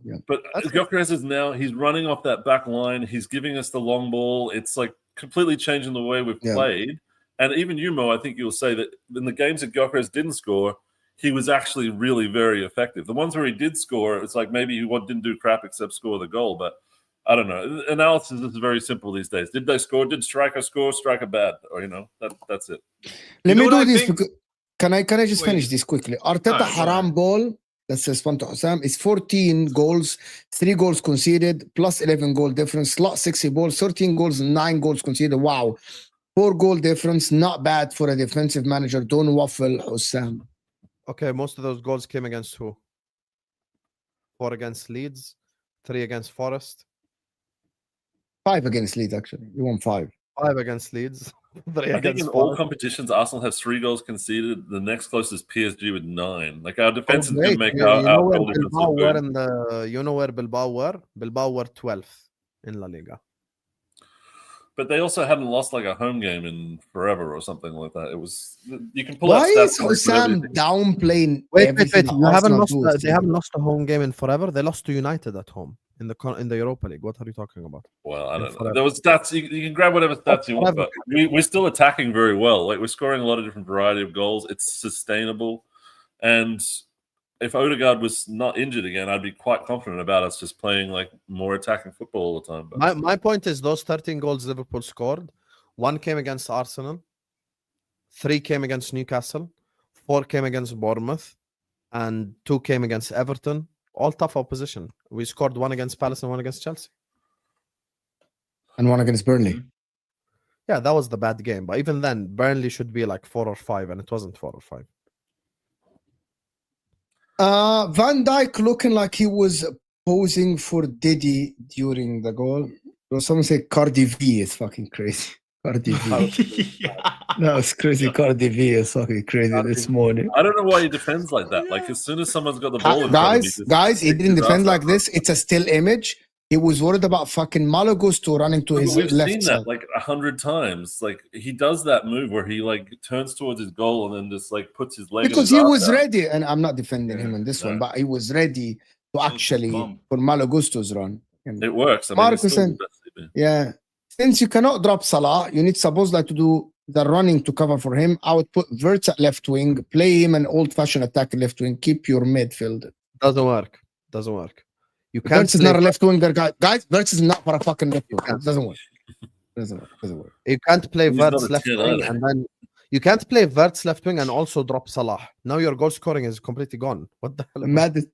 Yeah, but Gyökeres is now he's running off that back line. He's giving us the long ball. It's like completely changing the way we've played. And even Mo, I think you'll say that in the games that Gyökeres didn't score, he was actually really very effective. The ones where he did score, it's like maybe he didn't do crap except score the goal. But I don't know. Analysis is very simple these days. Did they score? Did striker score? Striker bad? Or that's it. Let me do this. Can I just finish this quickly? Arteta haram ball. Let's respond to Husam. It's 14 goals, 3 goals conceded, plus 11 goal difference. Slot 60 balls, 13 goals, 9 goals conceded. Wow, 4 goal difference. Not bad for a defensive manager. Don't waffle, Husam. Okay, most of those goals came against who? 4 against Leeds, 3 against Forest. 5 against Leeds, actually. You won 5. 5 against Leeds. I think in all competitions, Arsenal has 3 goals conceded. The next closest PSG with 9. Like our defense didn't make our goal difference look good. You know where Bilbao were? Bilbao were 12th in La Liga. but they also hadn't lost like a home game in forever or something like that. It was you can pull Why out is stats for Husam everything. downplaying Wait. everything that You haven't Arsenal lost. do They still? haven't lost a home game in forever. They lost to United at home in the Europa League. What are you talking about? Well, I In don't know. forever. There was stats. You can grab whatever stats you want, forever. but we're still attacking very well. Like we're scoring a lot of different variety of goals. It's sustainable, and if Odegaard was not injured again, I'd be quite confident about us just playing like more attacking football all the time. But My point is those 13 goals Liverpool scored, 1 came against Arsenal, 3 came against Newcastle, 4 came against Bournemouth, and 2 came against Everton. All tough opposition. We scored 1 against Palace and 1 against Chelsea. And one against Burnley. Yeah, that was the bad game. But even then, Burnley should be like 4 or 5, and it wasn't 4 or 5. Van Dijk looking like he was posing for Diddy during the goal. Or someone said Cardi V is fucking crazy. Cardi V. No, it's crazy. Cardi V is fucking crazy this morning. I don't know why he defends like that. Like as soon as someone's got the ball, in front of him, he just Guys, he sticks didn't his defend ass like out. this. It's a still image. He was worried about fucking Malo Gusto running to his We've left seen side. that like 100 times. Like he does that move where he like turns towards his goal and then just like puts his leg. in Because his he ass was out. ready, and I'm not defending him in this one, but he was ready to actually for Malo Gusto's run. It works. I mean, it's still the best thing. Yeah. Since you cannot drop Salah, you need Szoboszlai to do the running to cover for him. I would put Wirtz at left wing, play him an old-fashioned attack left wing, keep your midfield. Doesn't work. You can't. Wirtz is not a left winger, guys. Wirtz is not for a fucking left wing. It doesn't work. Doesn't work. You can't play He's not Wirtz a left 10 wing either. and then you can't play Wirtz left wing and also drop Salah. Now your goal scoring is completely gone. What the hell?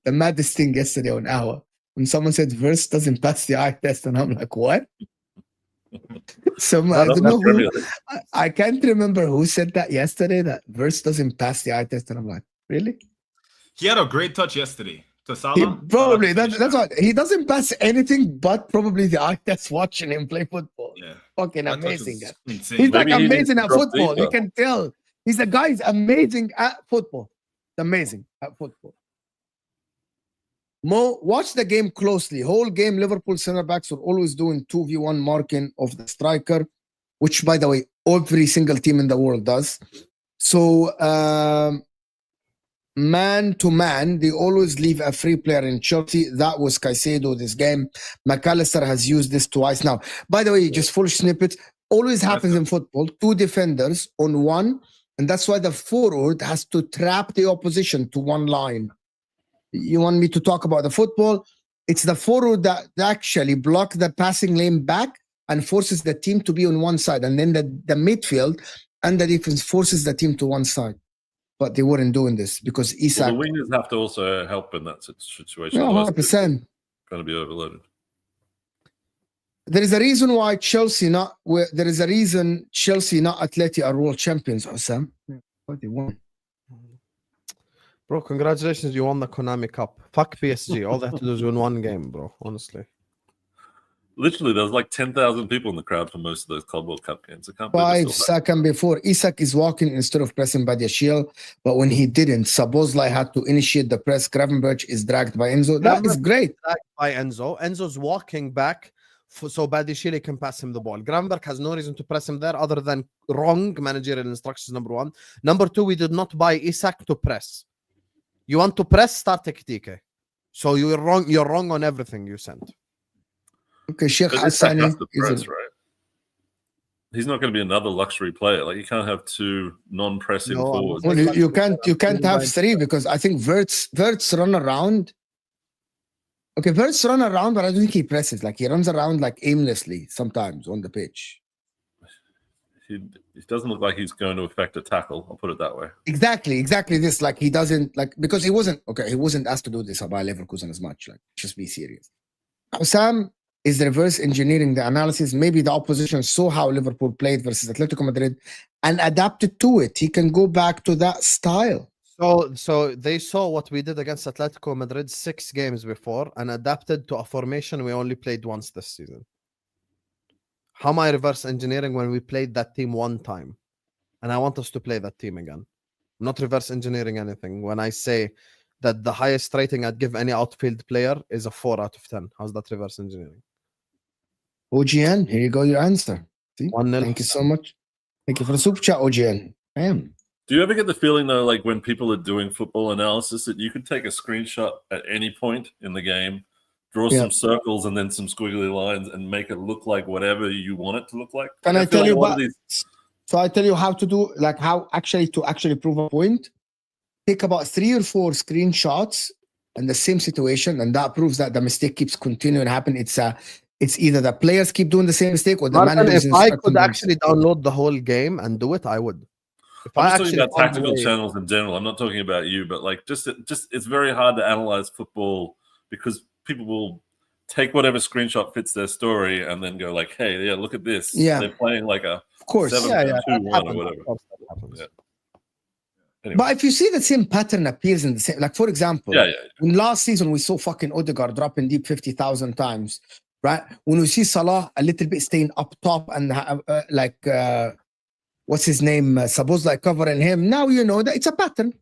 The maddest thing yesterday on Hour when someone said Wirtz doesn't pass the eye test, and I'm like, what? So I don't know who. I can't remember who said that yesterday. That Wirtz doesn't pass the eye test, and I'm like, really? He had a great touch yesterday to Salah. Probably that's what he doesn't pass anything, but probably the eye test watching him play football. Yeah, fucking that touch amazing. was Guy. insane. He's Maybe like he needs amazing to at drop football. You deeper. can tell. He's a guy's amazing at football. Amazing at football. Mo, watch the game closely. Whole game, Liverpool center backs were always doing 2v1 marking of the striker, which, by the way, every single team in the world does. So, man to man, they always leave a free player in Chelsea. That was Caicedo this game. McAllister has used this twice now. By the way, just full snippet. Always happens in football. 2 defenders on one, and that's why the forward has to trap the opposition to one line. You want me to talk about the football? It's the forward that actually block the passing lane back and forces the team to be on one side. And then the midfield and the defense forces the team to one side. But they weren't doing this because Isak... Well, the wingers have to also help in that situation. Yeah, Otherwise 100%. they're going to be overloaded. There is a reason why Chelsea not Atleti are world champions, Husam. What they won. Bro, congratulations, you won the Konami Cup. Fuck PSG. All they have to do is win one game, bro. Honestly. Literally, there was like 10,000 people in the crowd for most of those Club World Cup games. I can't believe 5 seconds before, Isak is walking instead of pressing Badiashile, but when he didn't, Szoboszlai had to initiate the press. Gravenberch is dragged by Enzo. That is great. Dragged by Enzo. Enzo's walking back so Badiashile can pass him the ball. Gravenberch has no reason to press him there other than wrong managerial instructions, number 1. Number 2, we did not buy Isak to press. You want to press, start Tiki. So you're wrong on everything you sent. Okay, Sheikh But Isak has Hassani to press, right? He's not going to be another luxury player. Like you can't have 2 non-pressing forwards. Well, you can't have 3 because I think Wirtz run around. Okay, Wirtz run around, but I don't think he presses. Like he runs around like aimlessly sometimes on the pitch. He doesn't look like he's going to affect a tackle. I'll put it that way. Exactly. This like he doesn't like because he wasn't asked to do this by Leverkusen as much. Like just be serious. Sam is reverse engineering the analysis. Maybe the opposition saw how Liverpool played versus Atletico Madrid and adapted to it. He can go back to that style. So they saw what we did against Atletico Madrid 6 games before and adapted to a formation we only played once this season. How am I reverse engineering when we played that team 1 time? And I want us to play that team again. I'm not reverse engineering anything when I say that the highest rating I'd give any outfield player is a 4 out of 10. How's that reverse engineering? OGN, here you go, your answer. See? 1-0. Thank you so much. Thank you for the super chat, OGN. Bam. Do you ever get the feeling though, like when people are doing football analysis, that you could take a screenshot at any point in the game, draw Yeah. some circles and then some squiggly lines, and make it look like whatever you want it to look like? Can I feel tell like you a lot about? of these? So I tell you how to do, like how actually to actually prove a point. Take about 3 or 4 screenshots in the same situation, and that proves that the mistake keeps continuing to happen. It's either the players keep doing the same mistake or the Martin, managers. if I instructing could them. actually download the whole game and do it, I would. If I'm I just talking actually about found a tactical way- channels in general. I'm not talking about you, but like just it's very hard to analyze football because people will take whatever screenshot fits their story and then go like, "Hey, yeah, look at this. Yeah. They're playing like a Of course. 7-2-1 that or happens, whatever." of course that happens. Yeah. Anyway. But if you see the same pattern appears in the same, like for example, Yeah. when last season we saw fucking Odegaard dropping deep 50,000 times, right? When we see Salah a little bit staying up top and what's his name, supposed like covering him, now you know that it's a pattern,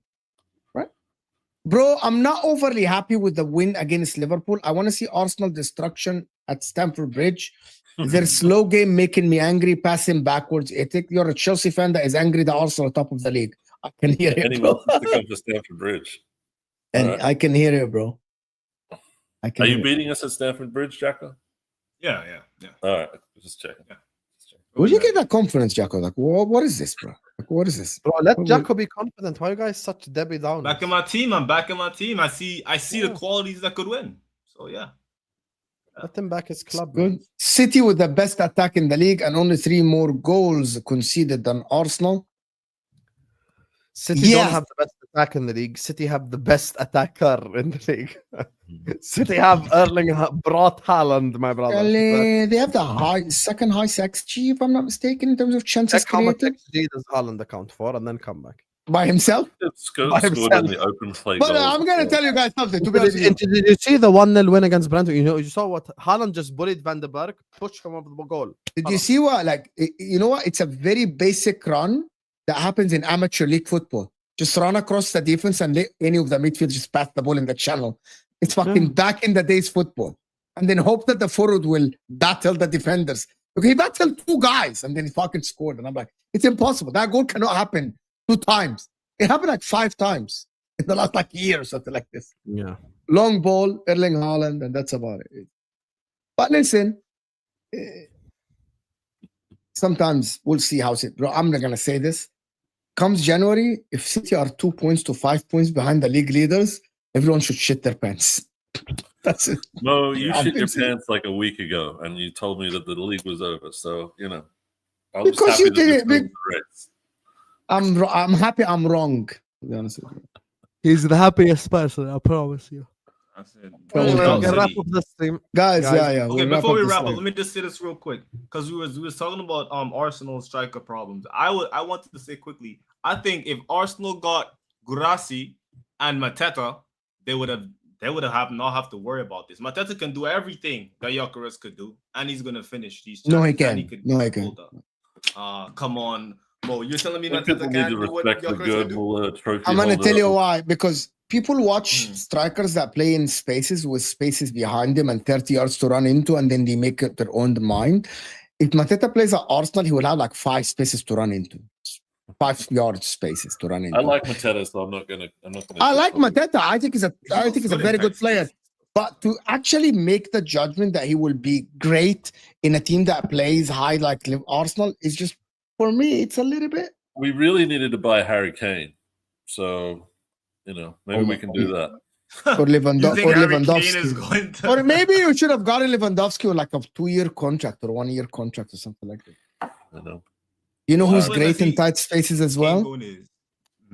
right? Bro, I'm not overly happy with the win against Liverpool. I want to see Arsenal destruction at Stamford Bridge. Their slow game making me angry, passing backwards ethic. You're a Chelsea fan that is angry that Arsenal top of the league. I can hear it, Anyone bro. wants to come to Stamford Bridge? And Alright. I can hear it, bro. I can Are hear you it. beating us at Stamford Bridge, Jacko? Yeah. All right, just checking. Yeah. Where'd you get that confidence, Jacko? Like, what is this, bro? Like, what is this? Bro, let What- Jacko be confident. Why are you guys such Debbie Downers? Back in my team. I'm back in my team. I see Yeah. the qualities that could win. So yeah. Let him back his club. Good. man. City with the best attack in the league and only 3 more goals conceded than Arsenal. City Yeah. don't have the best attack in the league. City have the best attacker in the league. City have Erling Braut Haaland, my brother. They have the second highest XG, if I'm not mistaken, in terms of chances Check how much created XG does Haaland account for, and then come back. by himself. It's By scored in himself. the open play But goals. I'm gonna tell you guys something. To be Did, honest with you, did you see the 1-0 win against Brentford? You saw what Haaland just bullied Van der Berg, pushed him over the goal. did you see what? Like, you know what? It's a very basic run that happens in amateur league football. Just run across the defense and let any of the midfielders just pass the ball in the channel. It's fucking back in the days football. And then hope that the forward will battle the defenders. Okay, he battled 2 guys and then he fucking scored. And I'm like, it's impossible. That goal cannot happen 2 times. It happened like 5 times in the last like year or something like this. Yeah. Long ball, Erling Haaland, and that's about it. But listen, sometimes we'll see how it. Bro, I'm not gonna say this. Comes January, if City are 2 points to 5 points behind the league leaders, everyone should shit their pants. That's it. No, you I'm shit your thinking- pants like a week ago, and you told me that the league was over. So I'm Because just happy you that did we it, proved big- the race. I'm happy I'm wrong. To be honest with you. He's the happiest person, I promise you. That's it. Well, Anyway, well, we can City. wrap up this stream. Guys, Guys, yeah. Okay, we'll before we this wrap up, live. let me just say this real quick because we was talking about Arsenal striker problems. I wanted to say quickly. I think if Arsenal got Guirassy and Mateta, they would not have to worry about this. Mateta can do everything that Gyökeres could do, and he's gonna finish these. No, he chances, and can. No, he can. hold up. Come on, Mo. You're telling me When Mateta people need can't to do what respect the Gyökeres can do? Goldmuller trophy. I'm gonna holder. tell you why. Because people watch Mm. strikers that play in spaces with spaces behind them and 30 yards to run into, and then they make it their own mind. If Mateta plays at Arsenal, he will have like 5 spaces to run into. 5 yard spaces to run into. I like Mateta, so I'm not gonna. I like shit on him. Mateta. I think he's a very good player. But to actually make the judgment that he will be great in a team that plays high like Arsenal is just, for me, it's a little bit. We really needed to buy Harry Kane, so maybe we can do that. Or You think Harry Kane is Lewandowski. going to? Or maybe you should have gotten Lewandowski with like a 2-year contract or 1-year contract or something like that. You know who's Well, great in see, tight spaces as well? Kane is.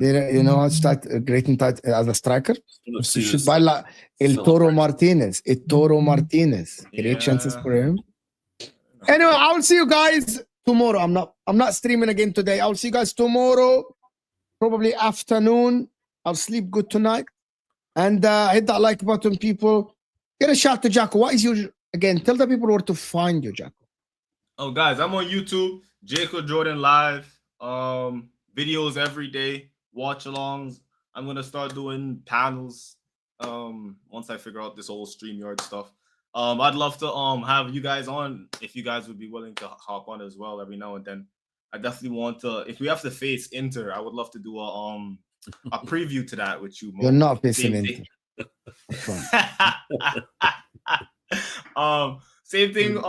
You know who's great in tight as a striker? You should buy like El Toro Martinez. El Toro Martinez. Great chances Yeah. for him. Anyway, I'll see you guys tomorrow. I'm not streaming again today. I'll see you guys tomorrow, probably afternoon. I'll sleep good tonight. And hit that like button, people. Get a shout to Jacko. What is your again? Tell the people where to find you, Jacko. Oh, guys, I'm on YouTube, Jacob Jordan Live. Videos every day, watch-alongs. I'm gonna start doing panels. Once I figure out this whole StreamYard stuff. I'd love to have you guys on if you guys would be willing to hop on as well every now and then. I definitely want to. If we have to face Inter, I would love to do a preview to that with you. Mo. You're not facing Same Inter. Same thing.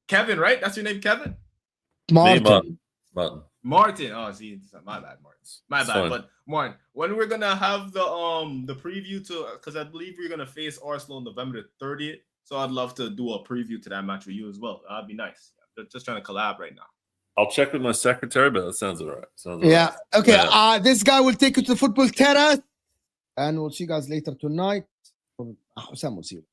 Kevin, right? That's your name, Kevin? Martin. Martin. Oh, see, my bad, Martin. My It's bad. fine. But Martin, when we're gonna have the preview to, because I believe we're gonna face Arsenal on November the 30th. So I'd love to do a preview to that match with you as well. That'd be nice. Just trying to collab right now. I'll check with my secretary, but that sounds all right. Yeah. Okay. Yeah. This guy will take you to the football terrace, and we'll see you guys later tonight. Husam will see you.